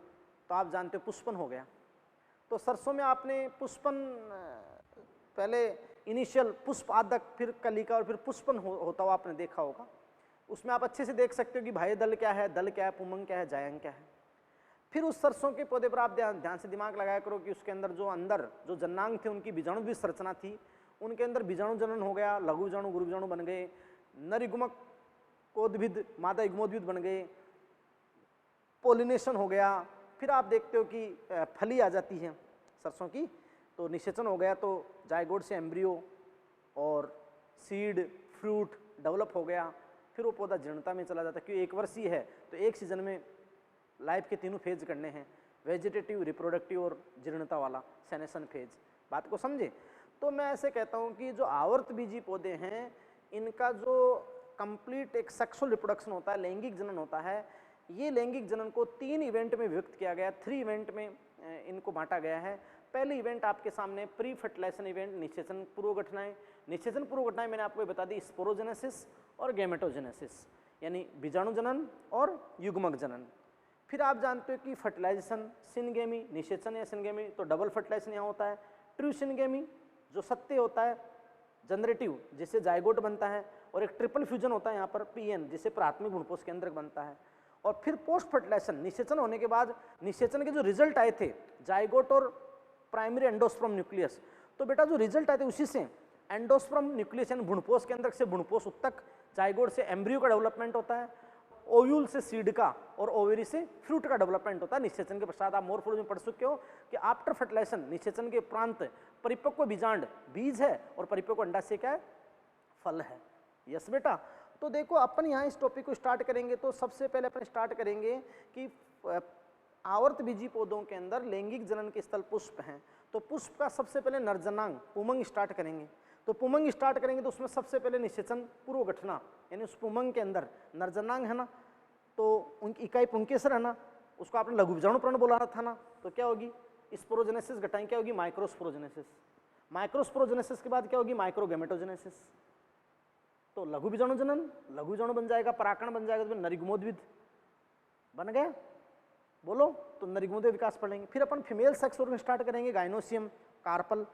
तो आप जानते हो पुष्पन हो गया। तो सरसों में आपने पुष्पन, पहले इनिशियल पुष्प आदक, फिर कलिका और फिर पुष्पन होता हुआ आपने देखा होगा। उसमें आप अच्छे से देख सकते हो कि भाई दल क्या है, पुमंग क्या है, जायंग क्या है। फिर उस सरसों के पौधे पर आप ध्यान से दिमाग लगाया करो कि उसके अंदर जो जन्नांग थे उनकी बीजाणु भी संरचना थी, उनके अंदर बीजाणु जनन हो गया, लघु बीजाणु गुरु बीजाणु बन गए, नर युग्मक कोद्भिद मादा युग्मोद्भिद बन गए, पोलिनेशन हो गया। फिर आप देखते हो कि फली आ जाती है सरसों की, तो निषेचन हो गया तो जायगोट से एम्ब्रियो और सीड फ्रूट डेवलप हो गया, फिर वो पौधा जीर्णता में चला जाता है, क्योंकि 1 वर्ष ही है तो एक सीजन में लाइफ के तीनों फेज करने हैं, वेजिटेटिव, रिप्रोडक्टिव और जीर्णता वाला सेनेशन फेज। बात को समझे? तो मैं ऐसे कहता हूँ कि जो आवर्त बीजी पौधे हैं इनका जो कंप्लीट एक सेक्सुअल रिप्रोडक्शन होता है, लैंगिक जनन होता है, ये लैंगिक जनन को 3 इवेंट में व्यक्त किया गया, 3 इवेंट में इनको बांटा गया है। पहली इवेंट आपके सामने प्री फर्टिलाइजेशन इवेंट, निषेचन पूर्व घटनाएं। निषेचन पूर्व घटनाएं मैंने आपको बता दी, स्पोरोजेनेसिस और गैमेटोजेनेसिस, यानी बीजाणु जनन और युग्मक जनन। फिर आप जानते हो कि फर्टिलाइजेशन सिनगेमी, निषेचन या सिनगेमी, तो डबल फर्टिलाइजेशन यहाँ होता है। ट्रू सिनगेमी जो सत्य होता है, जनरेटिव जिससे जायगोट बनता है, और एक ट्रिपल फ्यूजन होता है यहाँ पर पीएन जिससे प्राथमिक भ्रूणपोष केंद्रक बनता है। और फिर पोस्ट फर्टिलाइजेशन, निषेचन होने के बाद निषेचन के जो रिजल्ट आए थे जायगोट और प्राइमरी एंडोस्पर्म न्यूक्लियस, तो बेटा जो रिजल्ट आए थे उसी से एंडोस्पर्म न्यूक्लियस यानी भ्रूणपोष केंद्रक से भ्रूणपोष उत्तक, जायगोट से एम्ब्रियो का डेवलपमेंट होता है, ओव्यूल से सीड का और ओवेरी से फ्रूट का डेवलपमेंट होता है। निषेचन के पश्चात आप मोरफोलॉजी में पढ़ सकते हो कि आफ्टर फर्टिलाइजेशन निषेचन के उपरांत परिपक्व बीजांड बीज है और परिपक्व अंडाशय क्या है? फल है। यस बेटा। तो देखो अपन यहाँ इस टॉपिक को स्टार्ट करेंगे तो सबसे पहले अपन स्टार्ट करेंगे कि आवर्त बीजी पौधों के अंदर लैंगिक जनन के स्थल पुष्प हैं, तो पुष्प का सबसे पहले नरजनांग पुमंग स्टार्ट करेंगे। तो पुमंग स्टार्ट करेंगे तो उसमें सबसे पहले निषेचन पूर्व घटना, यानी उस पुमंग के अंदर नरजनांग है ना, तो उनकी इकाई पुंकेसर है ना, उसको आपने लघु बीजाणु प्रण बोला था ना, तो क्या होगी? स्पोरोजेनेसिस घटाएं क्या होगी? माइक्रोस्पोरोजेनेसिस। माइक्रोस्पोरोजेनेसिस के बाद क्या होगी? माइक्रोगैमेटोजेनेसिस। तो लघु बीजाणु जनन, लघु बीजाणु बन जाएगा, पराकण बन जाएगा, तो नरिगमोद्भिद बन गया। बोलो, तो नरिगमोद्भिद विकास पढ़ेंगे। फिर अपन फीमेल सेक्स ऑर्गन स्टार्ट करेंगे, गाइनोसियम, कार्पल,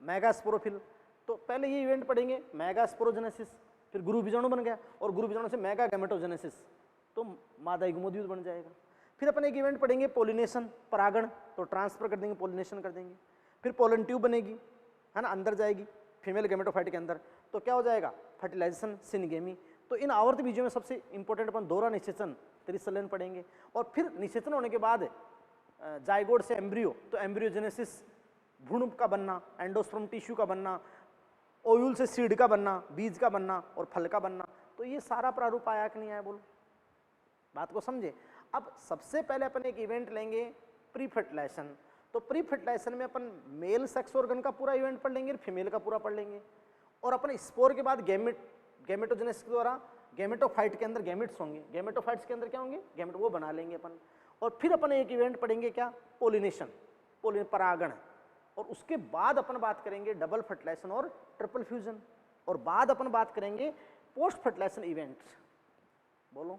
मेगास्पोरोफिल। तो पहले ये इवेंट पढ़ेंगे मेगास्पोरोजेनेसिस, फिर गुरु बीजाणु बन गया और गुरु बीजाणु से मेगा गैमेटोजेनेसिस, तो मादा युग्मोद्भिद बन जाएगा। फिर अपन एक इवेंट पढ़ेंगे पोलिनेशन, परागण, तो ट्रांसफर कर देंगे, पोलिनेशन कर देंगे। फिर पोलन ट्यूब बनेगी, है ना, अंदर जाएगी फीमेल गैमेटोफाइट के अंदर, तो क्या हो जाएगा? Fertilisation, syngamy. तो इन आवर्त बीजों में सबसे इंपॉर्टेंट अपन दोहरा निषेचन, त्रिसलन पढ़ेंगे। और फिर निषेचन होने के बाद जायगोट से एम्ब्रियो, तो एम्ब्रियोजेनेसिस, भ्रूण का बनना, एंडोस्पर्म टिश्यू का बनना, ओव्यूल से सीड का बनना, बीज का बनना और फल का बनना। तो ये सारा प्रारूप आया कि नहीं आया? बोलो, बात को समझे। अब सबसे पहले अपन एक इवेंट लेंगे प्री फर्टिलाइजेशन। तो प्री फर्टिलाइजेशन में अपन मेल सेक्स ऑर्गन का पूरा इवेंट पढ़ लेंगे, फीमेल का पूरा पढ़ लेंगे, और अपन स्पोर के बाद गैमेटोजेनेसिस के द्वारा गैमेटोफाइट के अंदर गैमेट्स होंगे, गैमेटोफाइट्स के अंदर क्या होंगे? गैमेट, वो बना लेंगे अपन। और फिर अपन एक इवेंट पढ़ेंगे क्या? पोलिनेशन, परागण। और उसके बाद अपन बात करेंगे डबल फर्टिलाइजेशन और ट्रिपल फ्यूजन, और बाद अपन बात करेंगे पोस्ट फर्टिलाइजेशन इवेंट्स। बोलो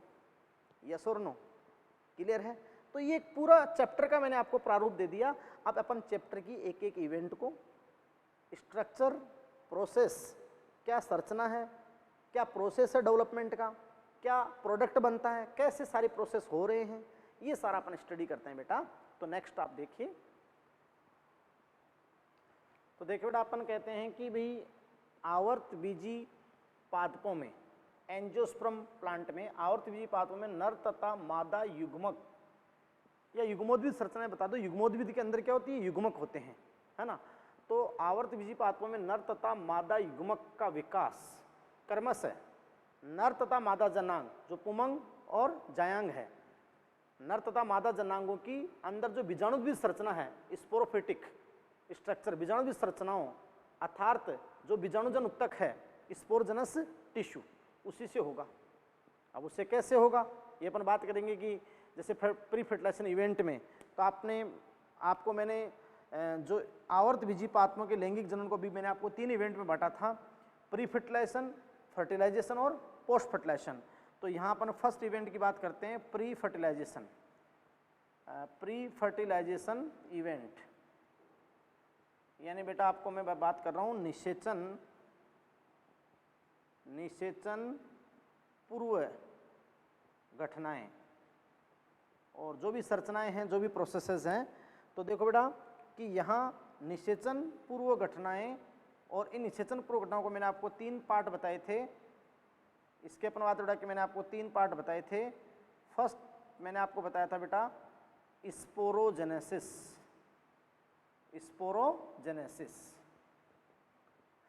यस और नो, क्लियर है? तो ये एक पूरा चैप्टर का मैंने आपको प्रारूप दे दिया। अब अपन चैप्टर की एक एक इवेंट को स्ट्रक्चर, प्रोसेस, क्या संरचना है, क्या प्रोसेस है डेवलपमेंट का, क्या प्रोडक्ट बनता है, कैसे सारी प्रोसेस हो रहे हैं, ये सारा अपन स्टडी करते हैं बेटा। तो नेक्स्ट आप देखिए। तो देखिए बेटा, अपन कहते हैं कि भाई आवर्त बीजी पादपों में, एंजियोस्पर्म प्लांट में, आवर्त बीजी पादपों में नर तथा मादा युग्मक या युग्मोद्भिद संरचनाएं बता दो। युग्मोद्भिद के अंदर क्या होती है? युग्मक होते हैं, है ना। तो आवर्त बीजी पादपों में नर तथा मादा युग्मक का विकास क्रमशः नर तथा मादा जनांग, जो पुमंग और जायांग है, नर तथा मादा जनांगों की अंदर जो बीजाणुद्भिद संरचना है, स्पोरोफिटिक स्ट्रक्चर, बीजाणुद्भिद संरचनाओं, अर्थात जो बीजाणुजन उत्तक है, स्पोरजनस टिश्यू, उसी से होगा। अब उससे कैसे होगा ये अपन बात करेंगे कि जैसे प्री फर्टिलाइजेशन इवेंट में, तो आपको मैंने जो आवर्त बीजी पादपों के लैंगिक जनन को भी मैंने आपको 3 इवेंट में बांटा था, प्री फर्टिलाइजेशन, फर्टिलाइजेशन और पोस्ट फर्टिलाइजेशन। तो यहाँ अपन फर्स्ट इवेंट की बात करते हैं, pre fertilisation. Pre fertilisation event यानी बेटा आपको मैं बात कर रहा हूँ निषेचन पूर्व घटनाएं और जो भी संरचनाएं हैं, जो भी प्रोसेसेस हैं। तो देखो बेटा कि यहाँ निषेचन पूर्व घटनाएं, और इन निषेचन पूर्व घटनाओं को मैंने आपको 3 पार्ट बताए थे। इसके अपन बात बेटा कि मैंने आपको 3 पार्ट बताए थे। फर्स्ट मैंने आपको बताया था बेटा स्पोरोजेनेसिस, स्पोरोजेनेसिस,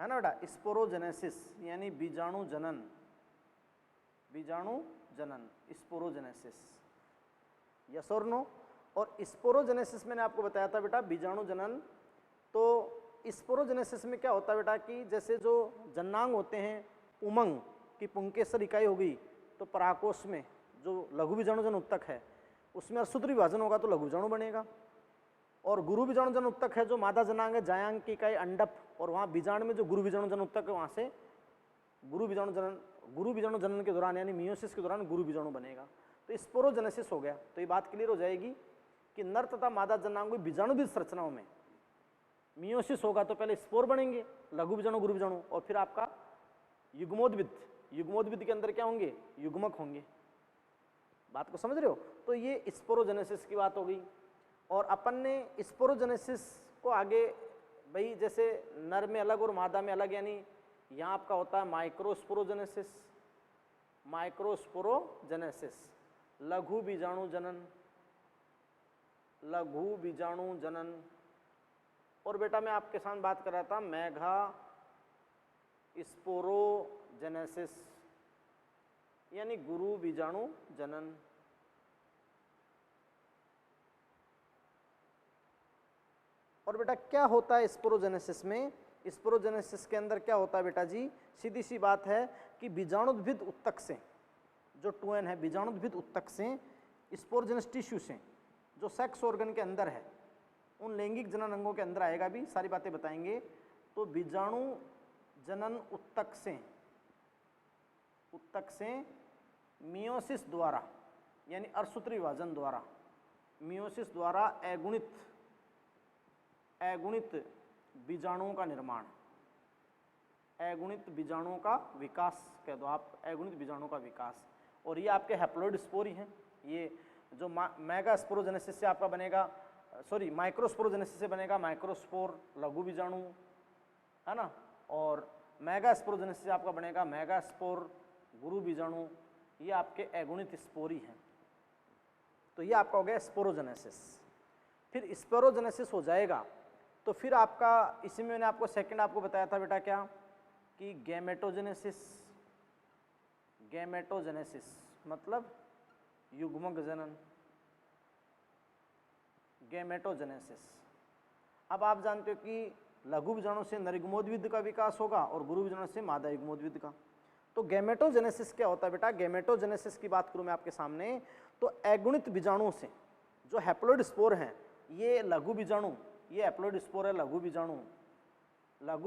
है ना बेटा, स्पोरोजेनेसिस यानी बीजाणु जनन, बीजाणु जनन, स्पोरोजेनेसिस, यस और नो। और स्पोरोजेनेसिस मैंने आपको बताया था बेटा बीजाणु जनन। तो स्पोरोजेनेसिस में क्या होता है बेटा कि जैसे जो जन्नांग होते हैं, उमंग की पुंकेसर इकाई होगी तो पराकोष में जो लघु बीजाणु जन उत्तक है उसमें अर्धसूत्र विभाजन होगा तो लघु बीजाणु बनेगा। और गुरु बीजाणु जन उत्तक है जो मादा जनांग है, जायांग की इकाई अंडप, और वहाँ बीजाणु में जो गुरु बीजाणु जन उत्तक है वहाँ से गुरु बीजाणु जनन के दौरान यानी मियोसिस के दौरान गुरु बीजाणु बनेगा। तो स्पोरोजेनेसिस हो गया। तो ये बात क्लियर हो जाएगी कि नर तथा मादा जनांग बीजाणुबीज संरचनाओं में मियोसिस होगा तो पहले स्पोर बनेंगे, लघु बीजाणु गुरु बीजाणु, और फिर आपका युग्मोद्भिद, युग्मोद्भिद के अंदर क्या होंगे, युग्मक होंगे। बात को समझ रहे हो? तो ये स्पोरोजेनेसिस की बात हो गई। और अपन ने स्पोरोजेनेसिस को आगे भाई जैसे नर में अलग और मादा में अलग, यानी यहाँ आपका होता है माइक्रोस्पोरोजेनेसिस, माइक्रोस्पोरोजेनेसिस, लघु बीजाणु जनन, लघु बीजाणु जनन। और बेटा मैं आपके साथ बात कर रहा था मेगा स्पोरोजेनेसिस यानी गुरु बीजाणु जनन। और बेटा क्या होता है स्पोरोजेनेसिस में? स्पोरोजेनेसिस के अंदर क्या होता है बेटा जी? सीधी सी बात है कि बीजाणुद्भिद उत्तक से, जो 2n है, बीजाणुद्भिद उत्तक से स्पोरोजेनस टिश्यू से जो सेक्स ऑर्गन के अंदर है उन लैंगिक जनन अंगों के अंदर आएगा, भी सारी बातें बताएंगे। तो बीजाणु जनन उत्तक से मियोसिस द्वारा यानी अर्धसूत्री विभाजन द्वारा, मियोसिस द्वारा अगुणित बीजाणुओं का निर्माण, अगुणित बीजाणुओं का विकास कह दो आप, अगुणित बीजाणुओं का विकास। और ये आपके हैप्लॉइड स्पोर ही हैं। ये जो मेगा स्पोरोजेनेसिस से आपका बनेगा, सॉरी माइक्रोस्पोरोजेनेसिस से बनेगा माइक्रोस्पोर लघु बीजाणु, है ना, और मेगा स्पोरोजेनेसिस से आपका बनेगा मेगा स्पोर गुरु बीजाणु। ये आपके अगुणित स्पोर ही हैं। तो ये आपका हो गया स्पोरोजेनेसिस। फिर स्पोरोजेनेसिस हो जाएगा तो फिर आपका इसी में मैंने आपको सेकंड आपको बताया था बेटा क्या कि गैमेटोजेनेसिस, गैमेटोजेनेसिस मतलब युग्मक जनन, गैमेटोजेनेसिस। अब आप जानते हो कि लघु बीजाणु से नरयुग्मोद्भिद का विकास होगा और गुरु बीजाणु से मादा युग्मोद्भिद का। तो गैमेटोजेनेसिस क्या होता है बेटा? गैमेटोजेनेसिस की बात करूं मैं आपके सामने तो अगुणित बीजाणुओं से जो हैप्लॉइड स्पोर हैं, ये लघु बीजाणु, ये हैप्लॉइड स्पोर है लघु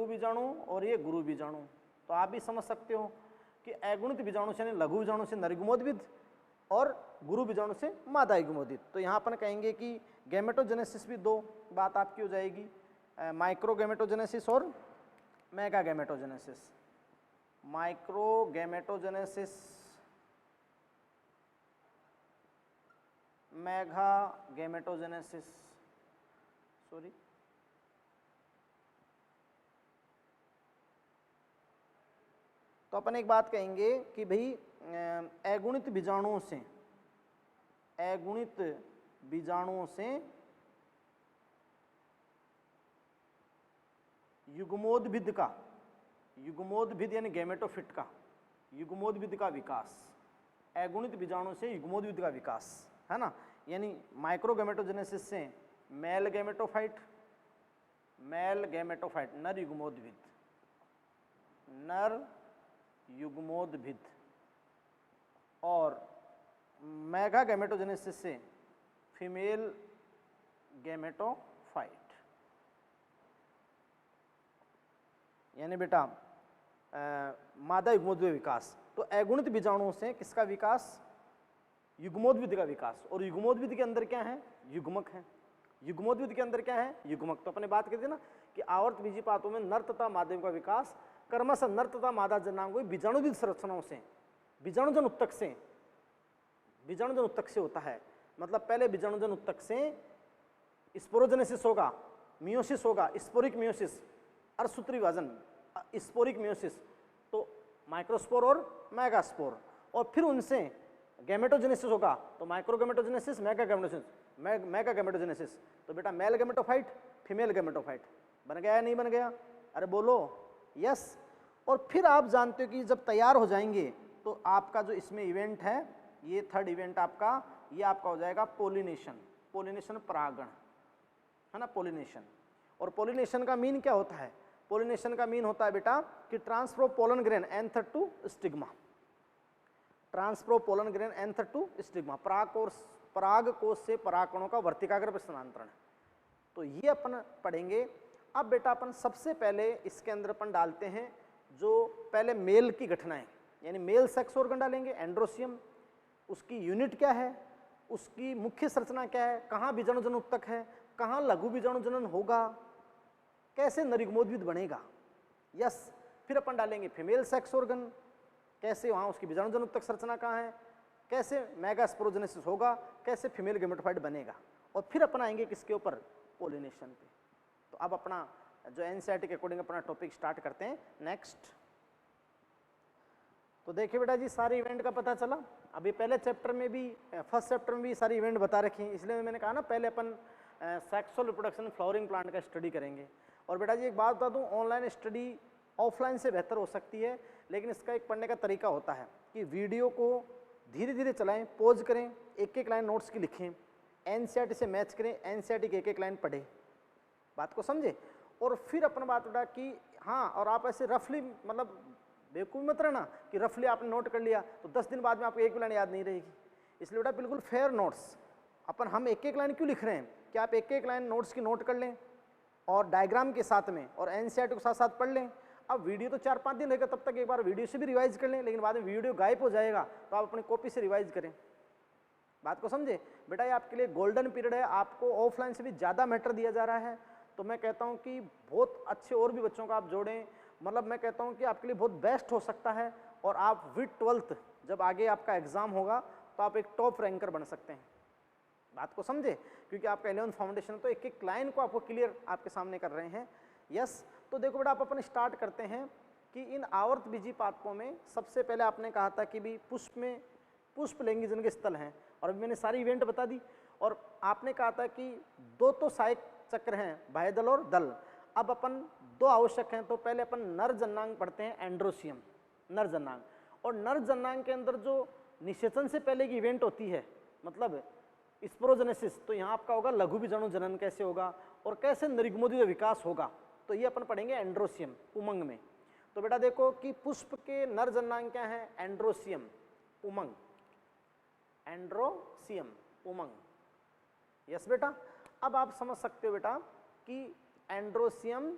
बीजाणु और ये गुरु बीजाणु। तो आप भी समझ सकते हो कि अगुणित बीजाणु से यानी लघु बीजाणु से नरयुग्मोद्भिद और गुरु बीजाणु से मादा युग्मोद्भिद। तो यहाँ अपन कहेंगे कि गैमेटोजेनेसिस भी दो बात आपकी हो जाएगी, माइक्रो गैमेटोजेनेसिस और mega gametogenesis. Micro gametogenesis, mega gametogenesis, sorry तो अपन एक बात कहेंगे कि भाई अगुणित बीजाणुओं से, अगुणित बीजाणुओं से युग्मोद्भिद का, युग्मोद्भिद यानी गैमेटोफिट का, युग्मोद्भिद का विकास, अगुणित बीजाणु से युग्मोद्भिद का विकास, है ना। यानी माइक्रो गैमेटोजेनेसिस से मेल गैमेटोफाइट, मेल गैमेटोफाइट नर युग्मोद्भिद, नर युग्मोद्भिद, और मेगा गैमेटोजेनेसिस से फीमेल गैमेटोफाइट। यानी बेटा मादा युग्मोद्भिद विकास। तो अगुणित बीजाणुओं से किसका विकास? युग्मोद्भिद का विकास। और युग्मोद्भिद के अंदर क्या है? युग्मक है। युग्मोद्भिद के अंदर क्या है? युग्मक। तो अपने बात करते ना कि आवर्त बीजीपातों में नर तथा मादा का विकास क्रमशः नर तथा मादा जनांगों बीजाणुद्भिद संरचनाओं से, बीजाणुजन उत्तक से, बीजाणुजन उत्तक से होता है। मतलब पहले बीजाणुजन उत्तक से स्पोरोजेनेसिस होगा, मियोसिस होगा, स्पोरिक मियोसिस, अर्धसूत्री विभाजन, स्पोरिक मियोसिस, तो माइक्रोस्पोर और मेगास्पोर, और फिर उनसे गैमेटोजेनेसिस होगा तो माइक्रो गैमेटोजेनेसिस, मेगा गैमेटोजेनेसिस। तो बेटा मेल गैमेटोफाइट, फीमेल गैमेटोफाइट, बन गया या नहीं बन गया? अरे बोलो यस। और फिर आप जानते हो कि जब तैयार हो जाएंगे तो आपका जो इसमें इवेंट है, ये थर्ड इवेंट आपका, ये आपका हो जाएगा पोलिनेशन। पोलिनेशन परागण है ना, पोलिनेशन। और पोलिनेशन का मीन क्या होता है? पोलिनेशन का मीन होता है बेटा कि transfer of pollen grain anther to stigma, transfer of pollen grain anther to stigma, पराग कोश से परागकणों का वर्तिकाग्र पर स्थानांतरण। तो ये अपन पढ़ेंगे। अब बेटा अपन सबसे पहले इसके अंदर अपन डालते हैं जो पहले मेल की घटनाएं, यानी मेल सेक्स ऑर्गन डालेंगे, एंड्रोसियम, उसकी यूनिट क्या है, उसकी मुख्य संरचना क्या है, कहाँ बीजाणुजनन उत्तक है, कहाँ लघु बीजाणुजनन होगा, कैसे नरयुग्मोद्भिद बनेगा, यस। फिर अपन डालेंगे फीमेल सेक्स ऑर्गन, कैसे वहाँ उसकी बीजाणुजनन उत्तक संरचना कहाँ है, कैसे मेगास्पोरोजेनेसिस होगा, कैसे फीमेल गैमेटोफाइट बनेगा। और फिर अपन आएंगे किसके ऊपर? पोलिनेशन पे। तो अब अपना जो एनसीईआरटी के अकॉर्डिंग अपना टॉपिक स्टार्ट करते हैं। नेक्स्ट तो देखिए बेटा जी, सारे इवेंट का पता चला। अभी पहले चैप्टर में भी, फर्स्ट चैप्टर में भी सारे इवेंट बता रखे हैं, इसलिए मैंने कहा ना पहले अपन सेक्सुअल रिप्रोडक्शन फ्लावरिंग प्लांट का स्टडी करेंगे। और बेटा जी एक बात बता दूं, ऑनलाइन स्टडी ऑफलाइन से बेहतर हो सकती है, लेकिन इसका एक पढ़ने का तरीका होता है कि वीडियो को धीरे धीरे चलाएं, पॉज करें, एक एक लाइन नोट्स की लिखें, एनसीईआरटी से मैच करें, एनसीईआरटी की एक एक लाइन पढ़ें, बात को समझे। और फिर अपन बात उठा कि हाँ, और आप ऐसे रफली, मतलब बेवकूफ़ मत रहना कि रफली आपने नोट कर लिया तो 10 दिन बाद में आपको एक भी लाइन याद नहीं रहेगी। इसलिए बेटा बिल्कुल फेयर नोट्स अपन, हम एक एक लाइन क्यों लिख रहे हैं कि आप एक एक लाइन नोट्स की नोट कर लें और डायग्राम के साथ में, और एनसीईआरटी के साथ साथ पढ़ लें। अब वीडियो तो 4-5 दिन लगेगा, तब तक एक बार वीडियो से भी रिवाइज कर लें, लेकिन बाद में वीडियो गायब हो जाएगा तो आप अपनी कॉपी से रिवाइज करें, बात को समझे। बेटा ये आपके लिए गोल्डन पीरियड है, आपको ऑफलाइन से भी ज़्यादा मैटर दिया जा रहा है। तो मैं कहता हूँ कि बहुत अच्छे और भी बच्चों को आप जोड़ें, मतलब मैं कहता हूँ कि आपके लिए बहुत बेस्ट हो सकता है। और आप विद 12th जब आगे आपका एग्जाम होगा तो आप एक टॉप रैंकर बन सकते हैं, बात को समझे, क्योंकि आपका 11th फाउंडेशन तो एक एक लाइन को आपको क्लियर आपके सामने कर रहे हैं, यस। तो देखो बेटा आप अपन स्टार्ट करते हैं कि इन आवर्त बीजी पादपों में सबसे पहले आपने कहा था कि भी पुष्प में पुष्प लैंगिक के स्थल हैं, और अभी मैंने सारी इवेंट बता दी। और आपने कहा था कि 2 तो सहायक चक्र हैं, बाह्यदल और दल। अब अपन 2 आवश्यक हैं, तो पहले अपन नर जननांग पढ़ते हैं, एंड्रोसियम, नर जननांग। और नर जननांग के अंदर जो निषेचन से पहले की इवेंट होती है, मतलब स्पोरोजेनेसिस, तो यहाँ आपका होगा लघु बीजाणु जनन कैसे होगा और कैसे नरयुग्मोद्भिद विकास होगा, तो ये अपन पढ़ेंगे एंड्रोसियम, उमंग में। तो बेटा देखो कि पुष्प के नर जननांग क्या है? एंड्रोसियम, उमंग, एंड्रोसियम, उमंग, यस बेटा। अब आप समझ सकते हो बेटा कि एंड्रोसियम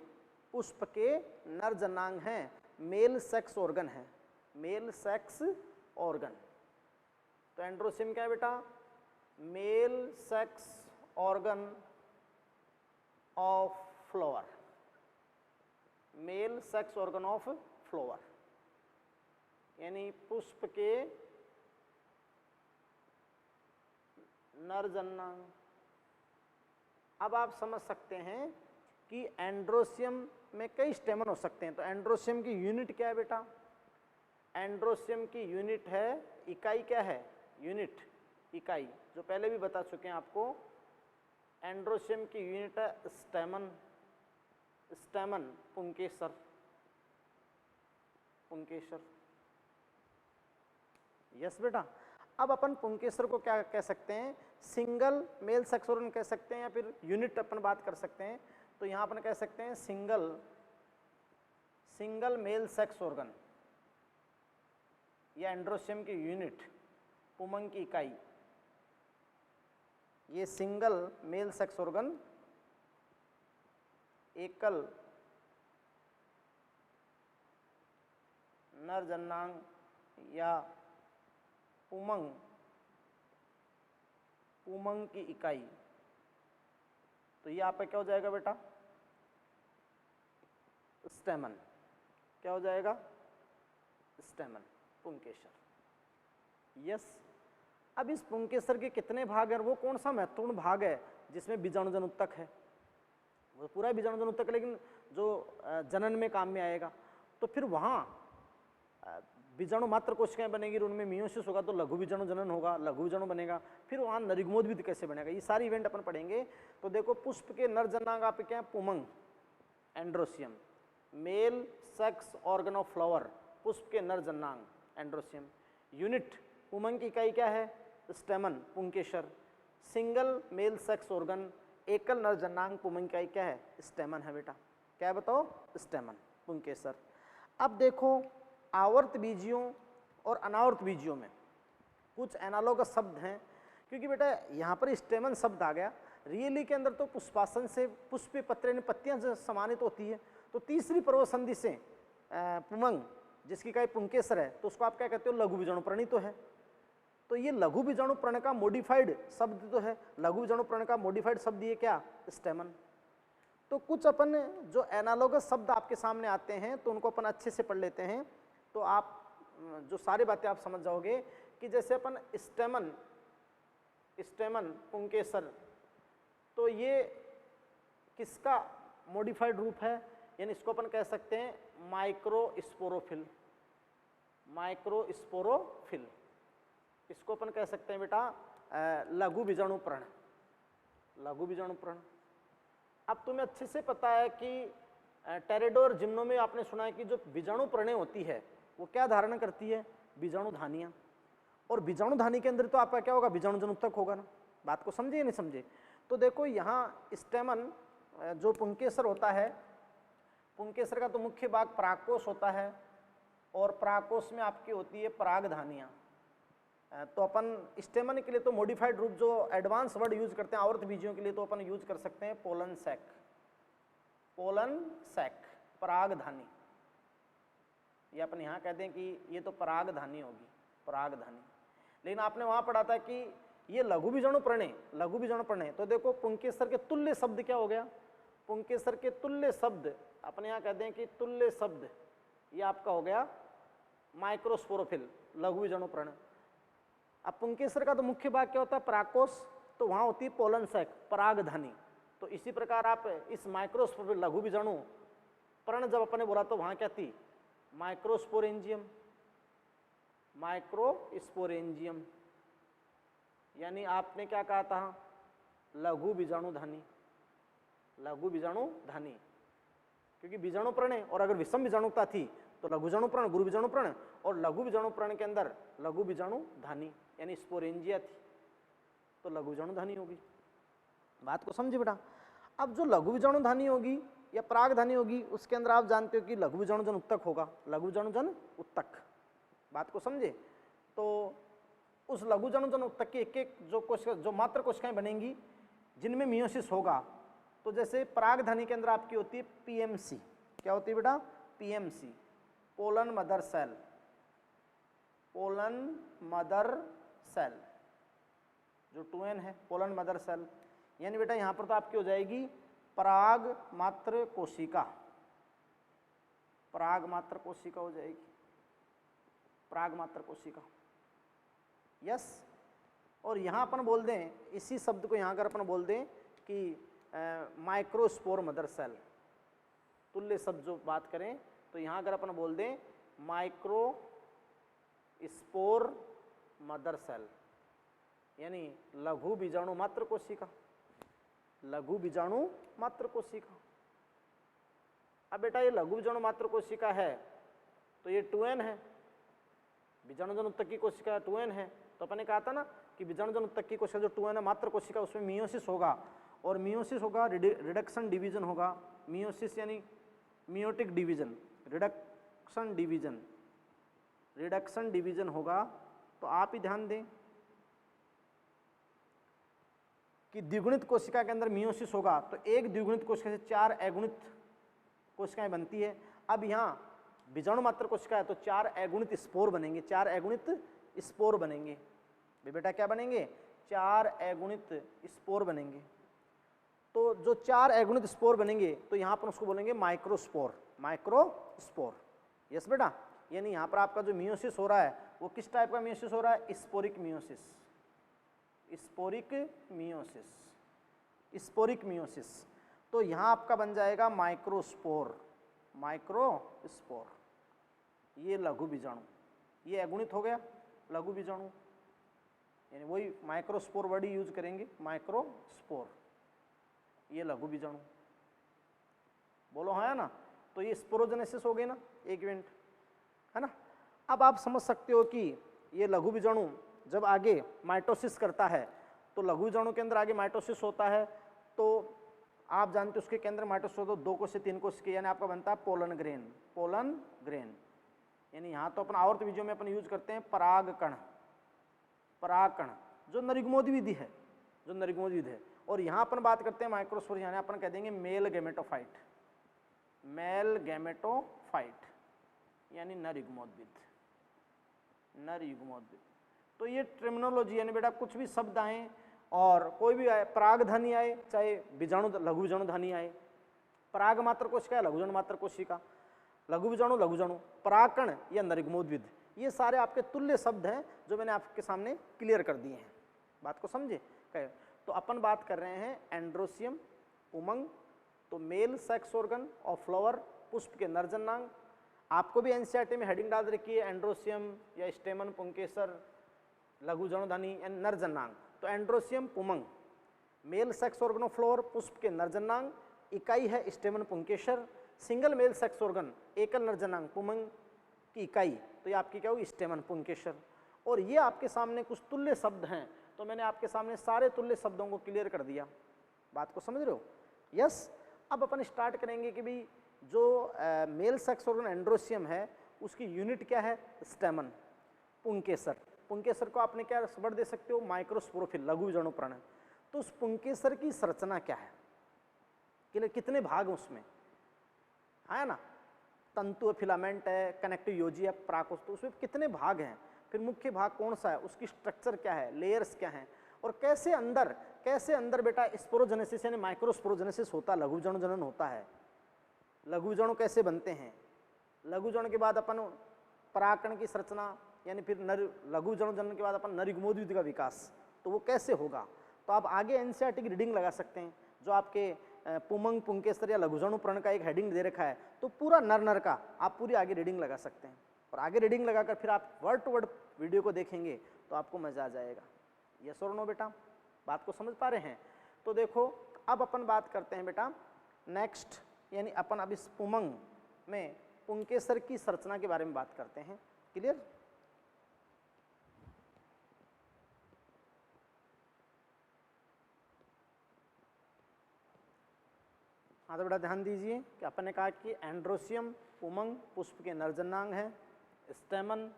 पुष्प के नर जननांग हैं, मेल सेक्स ऑर्गन है, मेल सेक्स ऑर्गन। तो एंड्रोसियम क्या है बेटा? Mail sex organ of flower, mail sex organ of flower, यानी पुष्प के नर जननांग। अब आप समझ सकते हैं कि एंड्रोसियम में कई स्टेमन हो सकते हैं। तो एंड्रोसियम की यूनिट क्या है बेटा? एंड्रोसियम की यूनिट है, इकाई क्या है? यूनिट, इकाई, जो पहले भी बता चुके हैं आपको। एंड्रोसियम की यूनिट है स्टेमन, स्टेमन, पुंकेसर, पुंकेसर, यस बेटा। अब अपन पुंकेसर को क्या कह सकते हैं? सिंगल मेल सेक्स ऑर्गन कह सकते हैं, या फिर यूनिट अपन बात कर सकते हैं। तो यहां अपन कह सकते हैं सिंगल मेल सेक्स ऑर्गन, या एंड्रोसियम की यूनिट, पुमंग की इकाई, ये सिंगल मेल सेक्स ऑर्गन, एकल नर जननांग या पुमंग, पुमंग की इकाई। तो ये आपका क्या हो जाएगा बेटा? स्टेमन, क्या हो जाएगा? स्टेमन, पुंकेसर, यस। अब इस पुंकेसर के कितने भाग हैं? वो कौन सा महत्वपूर्ण भाग है जिसमें बीजाणुजन उत्तक है? वो पूरा बीजाणुजन उत्तक, लेकिन जो जनन में काम में आएगा। तो फिर वहाँ बीजाणु मात्र कोशिकाएं बनेगी, उनमें मियोसिस होगा तो लघु बीजाणु जनन होगा, लघु बीजाणु बनेगा, फिर वहां नरिगमोद्भिद कैसे बनेगा, ये सारी इवेंट अपन पढ़ेंगे। तो देखो पुष्प के नर जनांग आपके क्या है, पुमंग androecium, male sex organ of flower, पुष्प के नर जनांग एंड्रोसियम। यूनिट पुमंग की इकाई क्या है, स्टेमन पुंकेसर। सिंगल मेल सेक्स ऑर्गन, एकल नर जनांग पुमंग की इकाई क्या है, स्टेमन है बेटा। क्या है बताओ, स्टेमन पुंकेसर। अब देखो आवर्त बीजियों और अनावर्त बीजियों में कुछ एनालॉगस शब्द हैं, क्योंकि बेटा यहाँ पर स्टेमन शब्द आ गया, रियली के अंदर तो पुष्पासन से पुष्प पत्र यानी पत्तियां जो सम्मानित होती है, तो तीसरी पर्व संधि से पुमंग जिसकी इकाई पुंकेसर है, तो उसको आप क्या कहते हो, लघु बीजाणु प्रणि तो है। तो ये लघु बीजाणु प्रण का मॉडिफाइड शब्द तो है, लघु बीजाणु प्रण का मॉडिफाइड शब्द ये क्या, स्टेमन। तो कुछ अपन जो एनालॉगस शब्द आपके सामने आते हैं तो उनको अपन अच्छे से पढ़ लेते हैं, तो आप जो सारी बातें आप समझ जाओगे कि जैसे अपन स्टेमन, स्टेमन पुंकेसर, तो ये किसका मॉडिफाइड रूप है, यानी इसको अपन कह सकते हैं माइक्रोस्पोरोफिल, माइक्रोस्पोरोफिल, इसको अपन कह सकते हैं बेटा लघु बीजाणु प्रण, लघु बीजाणु प्रण। अब तुम्हें अच्छे से पता है कि टेरेडोर जिम्नो में आपने सुना है कि जो बीजाणु प्रणय होती है वो क्या धारण करती है, बीजाणु धानियां, और बीजाणु धानी के अंदर तो आपका क्या होगा, बीजाणु जनुतक होगा ना। बात को समझे या नहीं समझे। तो देखो यहाँ स्टेमन जो पुंकेसर होता है, पुंकेसर का तो मुख्य भाग परागकोश होता है, और परागकोश में आपकी होती है परागधानियां। तो अपन स्टेमन के लिए तो मॉडिफाइड रूप जो एडवांस वर्ड यूज करते हैं आवर्त बीजियों के लिए, तो अपन यूज कर सकते हैं पोलन सैक, पोलन सैक परागधानी। ये अपन यहाँ कहते हैं कि ये तो परागधानी होगी, परागधानी। लेकिन आपने वहां पढ़ा था कि ये लघु बीजाणु प्रणय, लघु बीजाणु प्रणय। तो देखो पुंकेसर के तुल्य शब्द क्या हो गया, पुंकेसर के तुल्य शब्द अपने यहाँ कहते हैं कि तुल्य शब्द ये आपका हो गया माइक्रोस्पोरोफिल, लघु बीजाणु प्रणय। अब पुंकेसर का तो मुख्य भाग क्या होता है, परागकोश, तो वहां होती है पोलन सैक परागधानी। तो इसी प्रकार आप इस माइक्रोस्पोरोफिल लघु बीजाणु प्रण जब अपने बोला तो वहां क्या थी, माइक्रोस्पोरेंजियम, माइक्रोस्पोरेंजियम, यानी आपने क्या कहा था, लघु बीजाणु धानी, लघु बीजाणु धानी, क्योंकि बीजाणु प्रण है, और अगर विषम बीजाणुता थी तो लघु बीजाणु प्रण, गुरु बीजाणु प्रण, और लघु बीजाणु प्रण के अंदर लघु बीजाणु धानी यानी स्पोरेंजिया थी, तो लघु बीजाणु धानी होगी। बात को समझे बेटा। अब जो लघु बीजाणु धानी होगी या परागधानी होगी, उसके अंदर आप जानते हो कि लघु बीजाणु जन उत्तक होगा, लघु बीजाणु जन उत्तक। बात को समझे। तो उस लघु बीजाणु जन उत्तक की एक एक जो कोशिका, जो मात्र कोशिकाएं बनेंगी जिनमें मियोसिस होगा, तो जैसे परागधानी के अंदर आपकी होती है पीएमसी, क्या होती है बेटा, PMC, pollen mother cell, pollen mother cell, जो 2n है, पोलन मदर सेल। यानी बेटा यहां पर तो आपकी हो जाएगी पराग मात्र कोशिका, पराग मात्र कोशिका हो जाएगी, पराग मात्र कोशिका, यस। और यहां अपन बोल दें, इसी शब्द को यहां अगर अपन बोल दें कि माइक्रोस्पोर मदर सेल, तुल्य शब्द जो बात करें तो यहां अगर अपन बोल दें माइक्रो स्पोर मदर सेल, यानी लघु बीजाणु मात्र कोशिका, लघु बीजाणु मात्र कोशिका। अब बेटा ये लघु बीजाणु मात्र कोशिका है तो ये 2n है, बीजाणु जन उत्तक की कोशिका 2n है, तो अपन ने कहा था ना कि बीजाणु जन उत्तक की कोशिका जो 2n है मात्र कोशिका, उसमें मियोसिस होगा, और मियोसिस होगा, रिडक्शन डिवीजन होगा, मियोसिस यानी meiotic division, reduction division, reduction division होगा। तो आप ही ध्यान दें कि द्विगुणित कोशिका के अंदर मियोसिस होगा, तो एक द्विगुणित कोशिका से 4 अगुणित कोशिकाएं बनती है। अब यहाँ बीजाणु मात्र कोशिका है तो 4 अगुणित स्पोर बनेंगे, 4 अगुणित स्पोर बनेंगे। बेटा क्या बनेंगे, 4 अगुणित स्पोर बनेंगे। तो जो 4 अगुणित स्पोर बनेंगे तो यहाँ पर उसको बोलेंगे माइक्रोस्पोर, माइक्रोस्पोर, यस बेटा। यानी यहाँ पर आपका जो मियोसिस हो रहा है वो किस टाइप का मियोसिस हो रहा है, sporic meiosis, sporic meiosis, sporic meiosis. तो यहाँ आपका बन जाएगा माइक्रोस्पोर, माइक्रोस्पोर, ये लघु बीजाणु, ये अगुणित हो गया लघु बीजाणु, यानी वही माइक्रोस्पोर वर्ड यूज करेंगे, माइक्रोस्पोर, ये लघु बीजाणु, बोलो हाँ ना। तो ये स्पोरोजेनेसिस हो गई ना, एक इवेंट, है ना। अब आप समझ सकते हो कि ये लघु बीजाणु जब आगे माइटोसिस करता है, तो लघु बीजाणु के अंदर आगे माइटोसिस होता है, तो आप जानते हो उसके केंद्र माइटोसिस होता है 2 कोश से 3 कोश के, यानी आपका बनता है पोलन ग्रेन, पोलन ग्रेन। यानी यहाँ तो अपन आवर्त बीजों में अपन यूज करते हैं परागकण, परागकण जो नरिगमोद्विध है, जो नरिगमोद्विध है। और यहाँ अपन बात करते हैं माइक्रोस्पोर, यानी अपन कह देंगे मेल गैमेटोफाइट, मेल गैमेटोफाइट यानी नर युग्मोद्भिद, नर युग्मोद्भिद। तो ये टर्मिनोलॉजी यानी बेटा कुछ भी शब्द आए और कोई भी आए, परागधानी आए चाहे बीजाणु लघु बीजाणुधानी आए, पराग मात्र कोशिका, लघु बीजाणु मात्र कोशिका, लघु बीजाणु लघु बीजाणु, परागकण या नर युग्मोद्भिद, ये सारे आपके तुल्य शब्द हैं जो मैंने आपके सामने क्लियर कर दिए हैं। बात को समझे? कहे तो अपन बात कर रहे हैं एंड्रोसियम, उमंग, तो मेल सेक्स ऑर्गन और फ्लावर, पुष्प के नरजन्नांग। आपको भी एनसीईआरटी में हेडिंग डाल रखी है एंड्रोसियम या स्टेमन पुंकेसर लघु जणुधानी नरजन्नांग। तो एंड्रोसियम पुमंग, male sex organ of flower, पुष्प के नरजन्नांग, इकाई है स्टेमन पुंकेसर, सिंगल मेल सेक्स ऑर्गन एकल नरजन्नांग पुमंग की इकाई, तो ये आपकी क्या होगी स्टेमन पुंकेसर। और ये आपके सामने कुछ तुल्य शब्द हैं, तो मैंने आपके सामने सारे तुल्य शब्दों को क्लियर कर दिया। बात को समझ रहे हो? यस। अब अपन स्टार्ट करेंगे कि भाई जो मेल सेक्स ऑर्गन एंड्रोसियम है उसकी यूनिट क्या है? स्टेमन पुंकेसर। पुंकेसर को आपने क्या वर्ड दे सकते हो? माइक्रोस्पोरोफिल, लघु बीजाणु प्राण। तो उस पुंकेसर की संरचना क्या है, कितने भाग उसमें है ना? तंतु फिलामेंट है, कनेक्टिव योजी है, प्राकोष, तो उसमें कितने भाग हैं, फिर मुख्य भाग कौन सा है, उसकी स्ट्रक्चर क्या है, लेयर्स क्या हैं, और कैसे अंदर बेटा स्पोरोजेनेसिस यानी माइक्रोस्पोरोजेनेसिस होता है, लघु बीजाणु जनन होता है, लघु बीजाणु कैसे बनते हैं, लघु बीजाणु के बाद अपन परागकण की संरचना यानी फिर नर लघु बीजाणु जनन के बाद अपन नर युग्मोद्भिद का विकास, तो वो कैसे होगा। तो आप आगे एनसीईआरटी की रीडिंग लगा सकते हैं, जो आपके पुमंग पुंकेसर या लघु बीजाणु प्रण का एक हेडिंग दे रखा है, तो पूरा नर का आप पूरी आगे रीडिंग लगा सकते हैं। और आगे रीडिंग लगाकर फिर आप वर्ड टू वर्ड वीडियो को देखेंगे तो आपको मजा आ जाएगा। यस और नो बेटा? बात को समझ पा रहे हैं? तो देखो अब अपन बात करते हैं बेटा नेक्स्ट, यानी अपन अब इस पुमंग में पुंकेसर की संरचना के बारे में बात करते हैं। क्लियर? हाँ तो बेटा ध्यान दीजिए कि अपन ने कहा कि एंड्रोसियम पुमंग पुष्प के नरजन्नांग है, स्टेमन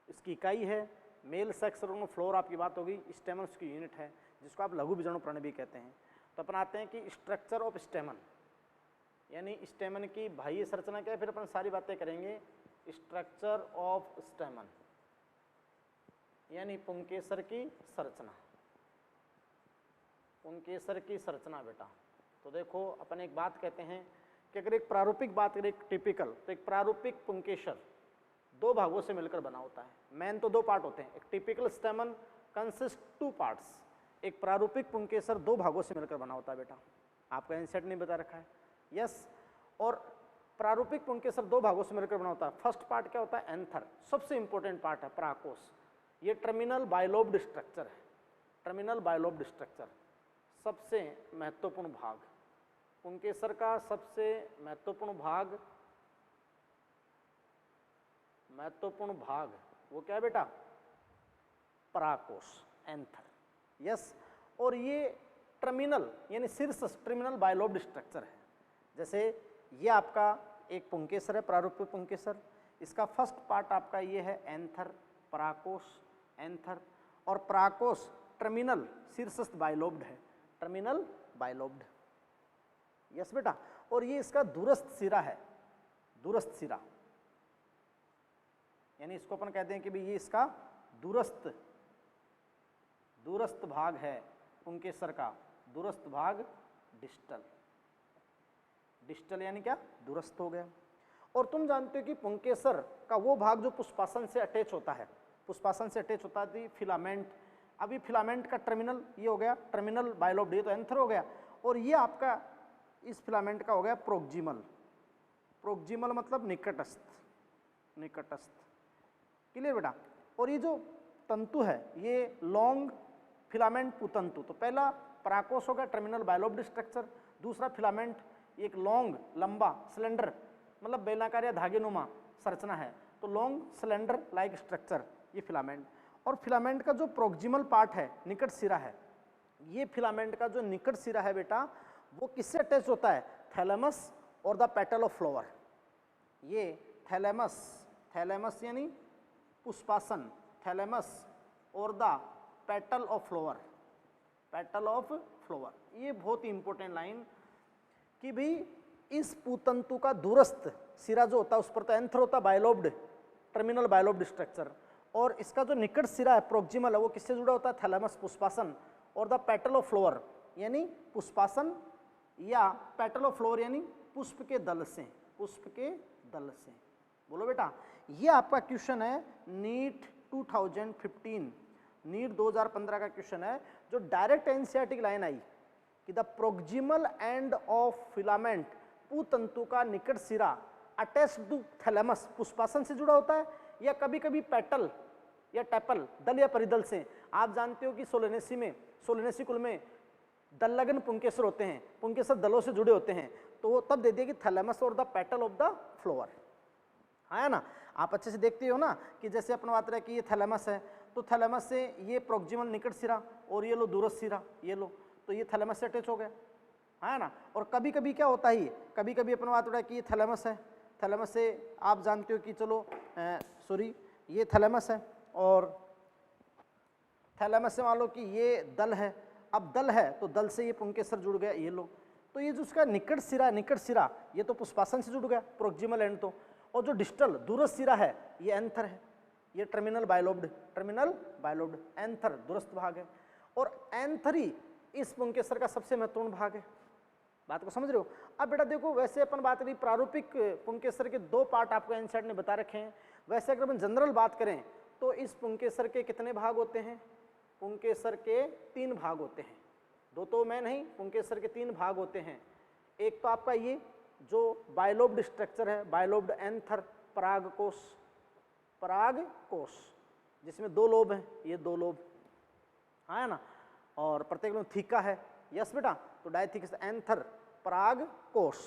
इसकी इकाई है, मेल सेक्स ऑर्गन फ्लोर आपकी बात होगी, स्टेमन उसकी यूनिट है जिसको आप लघु बीजाणु प्रण भी कहते हैं। तो अपन आते हैं कि स्ट्रक्चर ऑफ स्टेमन, यानी स्टेमन की बाह्य संरचना क्या है, फिर अपन सारी बातें करेंगे। स्ट्रक्चर ऑफ स्टेमन यानी पुंकेसर की संरचना, पुंकेसर की संरचना बेटा। तो देखो अपन एक बात कहते हैं कि अगर एक प्रारूपिक बात करें, एक टिपिकल, तो एक प्रारूपिक पुंकेसर 2 भागों से मिलकर बना होता है। मेन तो 2 पार्ट होते हैं, एक टिपिकल स्टेमन कंसिस्ट 2 पार्ट्स। एक प्रारूपिक पुंकेसर 2 भागों से मिलकर बना होता है बेटा, आपका एनसीईआरटी नहीं बता रखा है। यस। और प्रारूपिक पुंकेसर 2 भागों से मिलकर बना होता है। फर्स्ट पार्ट क्या होता है? एंथर, सबसे इंपॉर्टेंट पार्ट है प्राकोष। ये टर्मिनल बाइलोब्ड स्ट्रक्चर है, टर्मिनल बाइलोब्ड स्ट्रक्चर सबसे महत्वपूर्ण भाग, पुंकेसर का सबसे महत्वपूर्ण भाग वो क्या है बेटा? पराकोष, एंथर। यस। और ये टर्मिनल यानी शीर्ष टर्मिनल बाइलोब्ड स्ट्रक्चर है। जैसे ये आपका एक पुंकेसर है, प्रारूपिक पुंकेसर, इसका फर्स्ट पार्ट आपका ये है एंथर, पराकोष, एंथर, और पराकोष टर्मिनल शीर्षस्थ बाइलोब्ड है, टर्मिनल बाइलोब्ड। यस बेटा। और ये इसका दूरस्थ सिरा है, दूरस्थ सिरा, यानी इसको अपन कहते हैं कि भाई ये इसका दूरस्थ भाग है पुंकेसर का, दूरस्थ भाग डिस्टल, डिस्टल यानी क्या? दूरस्थ हो गया। और तुम जानते हो कि पुंकेसर का वो भाग जो पुष्पासन से अटैच होता है, पुष्पासन से अटैच होता है फिलामेंट, अभी फिलामेंट का टर्मिनल ये हो गया, टर्मिनल बाइलोब्ड, ये तो एंथर हो गया। और ये आपका इस फिलामेंट का हो गया प्रोक्जिमल, प्रोक्जिमल मतलब निकटस्थ, निकटस्थ। क्लियर बेटा। और ये जो तंतु है ये लॉन्ग फिलामेंट पुतंतु, तो पहला पराकोष हो गया टर्मिनल बायलोब्ड स्ट्रक्चर, दूसरा फिलामेंट एक लॉन्ग लंबा सिलेंडर मतलब बेलनाकार या धागेनुमा संरचना है, तो लॉन्ग सिलेंडर लाइक स्ट्रक्चर ये फिलामेंट। और फिलामेंट का जो प्रोक्सिमल पार्ट है निकट सिरा है, ये फिलामेंट का जो निकट सिरा है बेटा वो किससे अटैच होता है, थैलेमस और द पेटल ऑफ फ्लावर। ये थैलेमस, थैलेमस यानी पुष्पासन, थैलेमस और the petal of flower, petal of flower. ये बहुत ही इंपॉर्टेंट लाइन कि भाई इस पुतंतु का दूरस्थ सिरा जो होता है उस पर तो एंथर होता है बायलोब्ड, टर्मिनल बायलोब्ड स्ट्रक्चर, और इसका जो निकट सिरा है प्रोक्सिमल है वो किससे जुड़ा होता है, थैलेमस पुष्पासन और द पेटल ऑफ फ्लावर यानी पुष्पासन या पेटल ऑफ फ्लावर यानी पुष्प के दल से, पुष्प के दल से। बोलो बेटा, ये आपका क्वेश्चन है नीट 2015, नीट 2015 का क्वेश्चन है जो डायरेक्ट एनसीईआरटी की लाइन आई कि the proximal end of filament पुतंतु का निकट सिरा अटैच्ड टू थैलेमस पुष्पासन से जुड़ा होता है या कभी कभी पेटल या टेपल दल या परिदल से। आप जानते हो कि सोलेनेसी में, सोलेनेसी कुल में दलगन पुंकेसर होते हैं, पुंकेसर दलों से जुड़े होते हैं, तो वो तब दे दिया कि थैलेमस और the petal of the flower, है ना। आप अच्छे से देखते हो ना कि जैसे अपन बात रहे कि ये थैलेमस है, तो थैलेमस से ये प्रोक्सिमल निकट सिरा और ये लो दूरस्थ सिरा, ये लो, तो ये थैलेमस से अटैच हो गया, है ना। और कभी कभी क्या होता है, कभी कभी अपन बात रहे कि ये थैलेमस है, थैलेमस से आप जानते हो कि चलो सॉरी ये थैलेमस है और थैलेमस से मान लो कि ये दल है, अब दल है तो दल से ये पुंकेसर जुड़ गया, ये लो, तो ये जो उसका निकट सिरा, निकट सिरा ये तो पुष्पासन से जुड़ गया प्रोक्सिमल एंड तो, और जो डिस्टल दूरस्थ सिरा है ये एंथर है, ये terminal bilobed, terminal bilobed, anther दूरस्थ भाग है, और एंथर ही इस पुंकेसर का सबसे महत्वपूर्ण भाग है। बात को समझ रहे हो। अब बेटा देखो, वैसे अपन बात करें प्रारूपिक पुंकेसर के दो पार्ट आपको एनसीईआरटी ने बता रखे हैं, वैसे अगर अपन जनरल बात करें तो इस पुंकेसर के कितने भाग होते हैं, पुंकेसर के 3 भाग होते हैं, 2 तो मैं नहीं, पुंकेसर के 3 भाग होते हैं। एक तो आपका ये जो बायलोब्ड स्ट्रक्चर है, बायलोब्ड एंथर परागकोश, परागकोश जिसमें 2 लोब हैं, ये 2 लोब है ना, और प्रत्येक लोब थीका है, यस बेटा, तो डायथीकस एंथर परागकोश,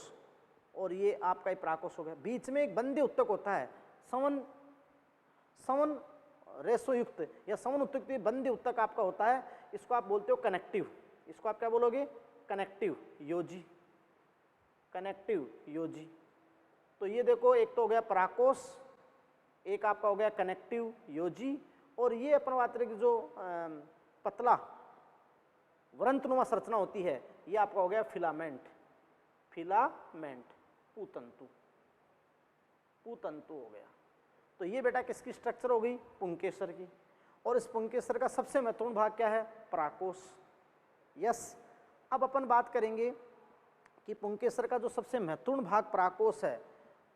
और ये आपका ही परागकोश हो गया। बीच में एक बंदे उत्तक होता है, सवन सवन रेसो युक्त या सवन उत्तक बंदे उत्तक आपका होता है, इसको आप बोलते हो कनेक्टिव, इसको आप क्या बोलोगे, कनेक्टिव योजी, कनेक्टिव योजी। तो ये देखो, एक तो हो गया परागकोश, एक आपका हो गया कनेक्टिव योजी, और ये अपन बात करें कि जो पतला वृंतनुमा संरचना होती है ये आपका हो गया फिलामेंट, फिलामेंट पुतंतु, पुतंतु हो गया। तो ये बेटा किसकी स्ट्रक्चर हो गई, पुंकेसर की, और इस पुंकेसर का सबसे महत्वपूर्ण भाग क्या है, परागकोश, यस। अब अपन बात करेंगे कि पुंकेसर का जो सबसे महत्वपूर्ण भाग परागकोश है,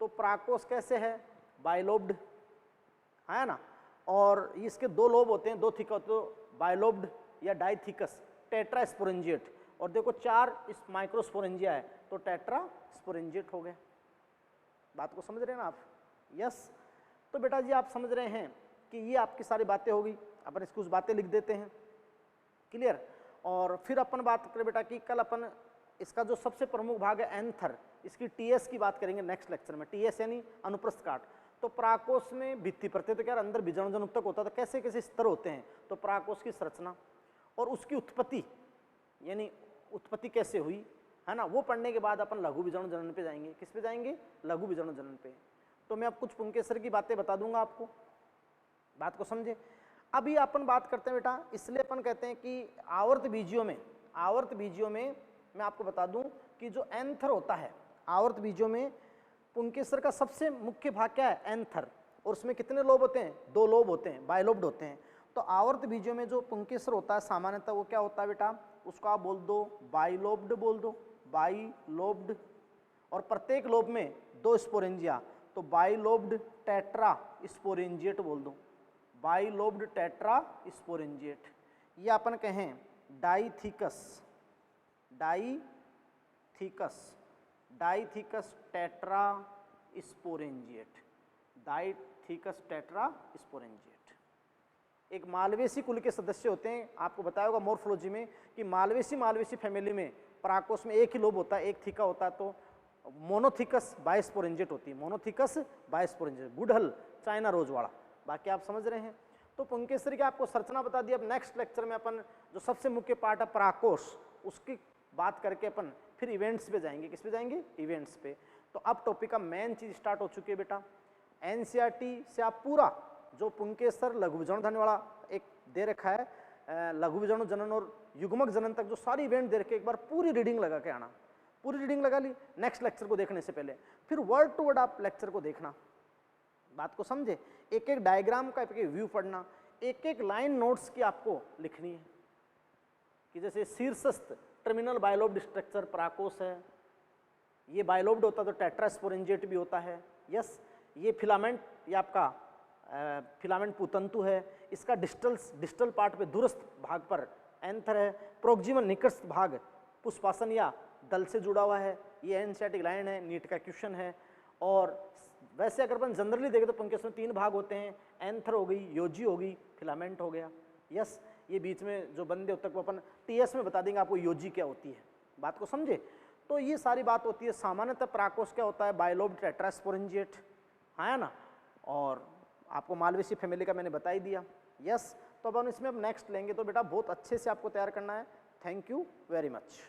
तो परागकोश कैसे है, बायलोब्ड है ना, और इसके 2 लोब होते हैं, 2 थीका, तो बायलोब्ड या डाइथीकस, टेट्रास्पोरेंजिएट, और देखो 4 इस माइक्रोस्पोरेंजिया है, तो टेट्रास्पोरेंजिएट हो गए। बात को समझ रहे हैं ना आप, यस। तो बेटा जी आप समझ रहे हैं कि ये आपकी सारी बातें हो गई, अपन इसकी कुछ बातें लिख देते हैं, क्लियर। और फिर अपन बात करें बेटा कि कल अपन इसका जो सबसे प्रमुख भाग है एंथर, इसकी टीएस की बात करेंगे नेक्स्ट लेक्चर में, टीएस यानी अनुप्रस्थ काट। तो परागकोश में भित्ति प्रत्यय तो क्या अंदर बीजाणुजन उत्तक होता था, कैसे कैसे स्तर होते हैं, तो परागकोश की संरचना और उसकी उत्पत्ति यानी उत्पत्ति कैसे हुई है ना, वो पढ़ने के बाद अपन लघु बीजाणु जनन पे जाएंगे। किस पे जाएंगे, लघु बीजाणु जनन पे। तो मैं अब कुछ पुंकेसर की बातें बता दूंगा आपको, बात को समझे। अभी अपन बात करते हैं बेटा, इसलिए अपन कहते हैं कि आवर्त बीजियों में, आवर्त बीजियों में मैं आपको बता दूं कि जो एंथर होता है, आवर्त बीजियों में पुंकेसर का सबसे मुख्य भाग क्या है, एंथर, और उसमें कितने लोब होते हैं, 2 लोब होते हैं, बायलोब्ड होते हैं। तो आवर्त बीजों में जो पुंकेसर होता है सामान्यतः वो क्या होता है बेटा, उसको आप बोल दो बाइलोब्ड, बोल दो बाइलोब्ड, और प्रत्येक लोब में 2 स्पोरेंजिया, तो बाइलोब्ड टेट्रा स्पोरेंजिएट बोल दो, बाइलोब्ड टेट्रा स्पोरेंजिएट। ये अपन कहें dithecous, dithecous tetra sporangiate, dithecous thecous tetrasporangiate. एक मालवेसी कुल के सदस्य होते हैं, आपको बताया होगा मोर्फोलॉजी में कि मालवेसी फैमिली में पराकोष में एक ही लोब होता है, एक थीका होता है, तो मोनोथीकस बायस्पोरेंजिएट होती है, मोनोथीकस बायस्पोरेंजिएट, गुड़हल चाइना रोजवाड़ा। बाकी आप समझ रहे हैं। तो पुंकेसर की आपको संरचना बता दी। अब नेक्स्ट लेक्चर में अपन जो सबसे मुख्य पार्ट है पराकोष, उसकी बात करके अपन फिर इवेंट्स पे जाएंगे। किस पे जाएंगे? इवेंट्स पे। तो अब टॉपिक का मेन चीज स्टार्ट हो चुकी है बेटा। एनसीईआरटी से आप पूरा जो पुंकेसर लघु विजाणु धन वाला एक दे रखा है, लघु विजाणु जनन और युग्मक जनन तक जो सारी इवेंट दे रखे, एक बार पूरी रीडिंग लगा के आना। पूरी रीडिंग लगा ली नेक्स्ट लेक्चर को देखने से पहले, फिर वर्ड टू वर्ड आप लेक्चर को देखना, बात को समझे। एक एक डायग्राम का एक एक व्यू पढ़ना, एक एक लाइन नोट्स की आपको लिखनी है कि जैसे शीर्षस्थ टर्मिनल बायलोब्ड स्ट्रक्चर पराकोष है, ये बायलोब्ड होता तो टेट्रास्पोरेंजिएट भी होता है। यस, ये फिलामेंट, ये आपका फिलामेंट पुतंतु है, इसका डिस्टल पार्ट पे दूरस्थ भाग पर एंथर है, प्रोक्सिमल निकटस्थ भाग पुष्पासन या दल से जुड़ा हुआ है, ये एनसीईआरटी लाइन है, नीट का क्वेश्चन है। और वैसे अगर अपन जनरली देखें तो पुंकेसर में 3 भाग होते हैं, एंथर हो गई, योजी हो गई, फिलामेंट हो गया। यस, ये बीच में जो बंदे होते हैं वो अपन टीएस में बता देंगे आपको योजी क्या होती है, बात को समझे। तो ये सारी बात होती है। सामान्यतः पराकोष क्या होता है? बायलोब्ड टेट्रास्पोरेंजिएट, है ना। और आपको मालवेसी फैमिली का मैंने बता ही दिया। यस, तो अपन इसमें अब नेक्स्ट लेंगे। तो बेटा बहुत अच्छे से आपको तैयार करना है। Thank you very much.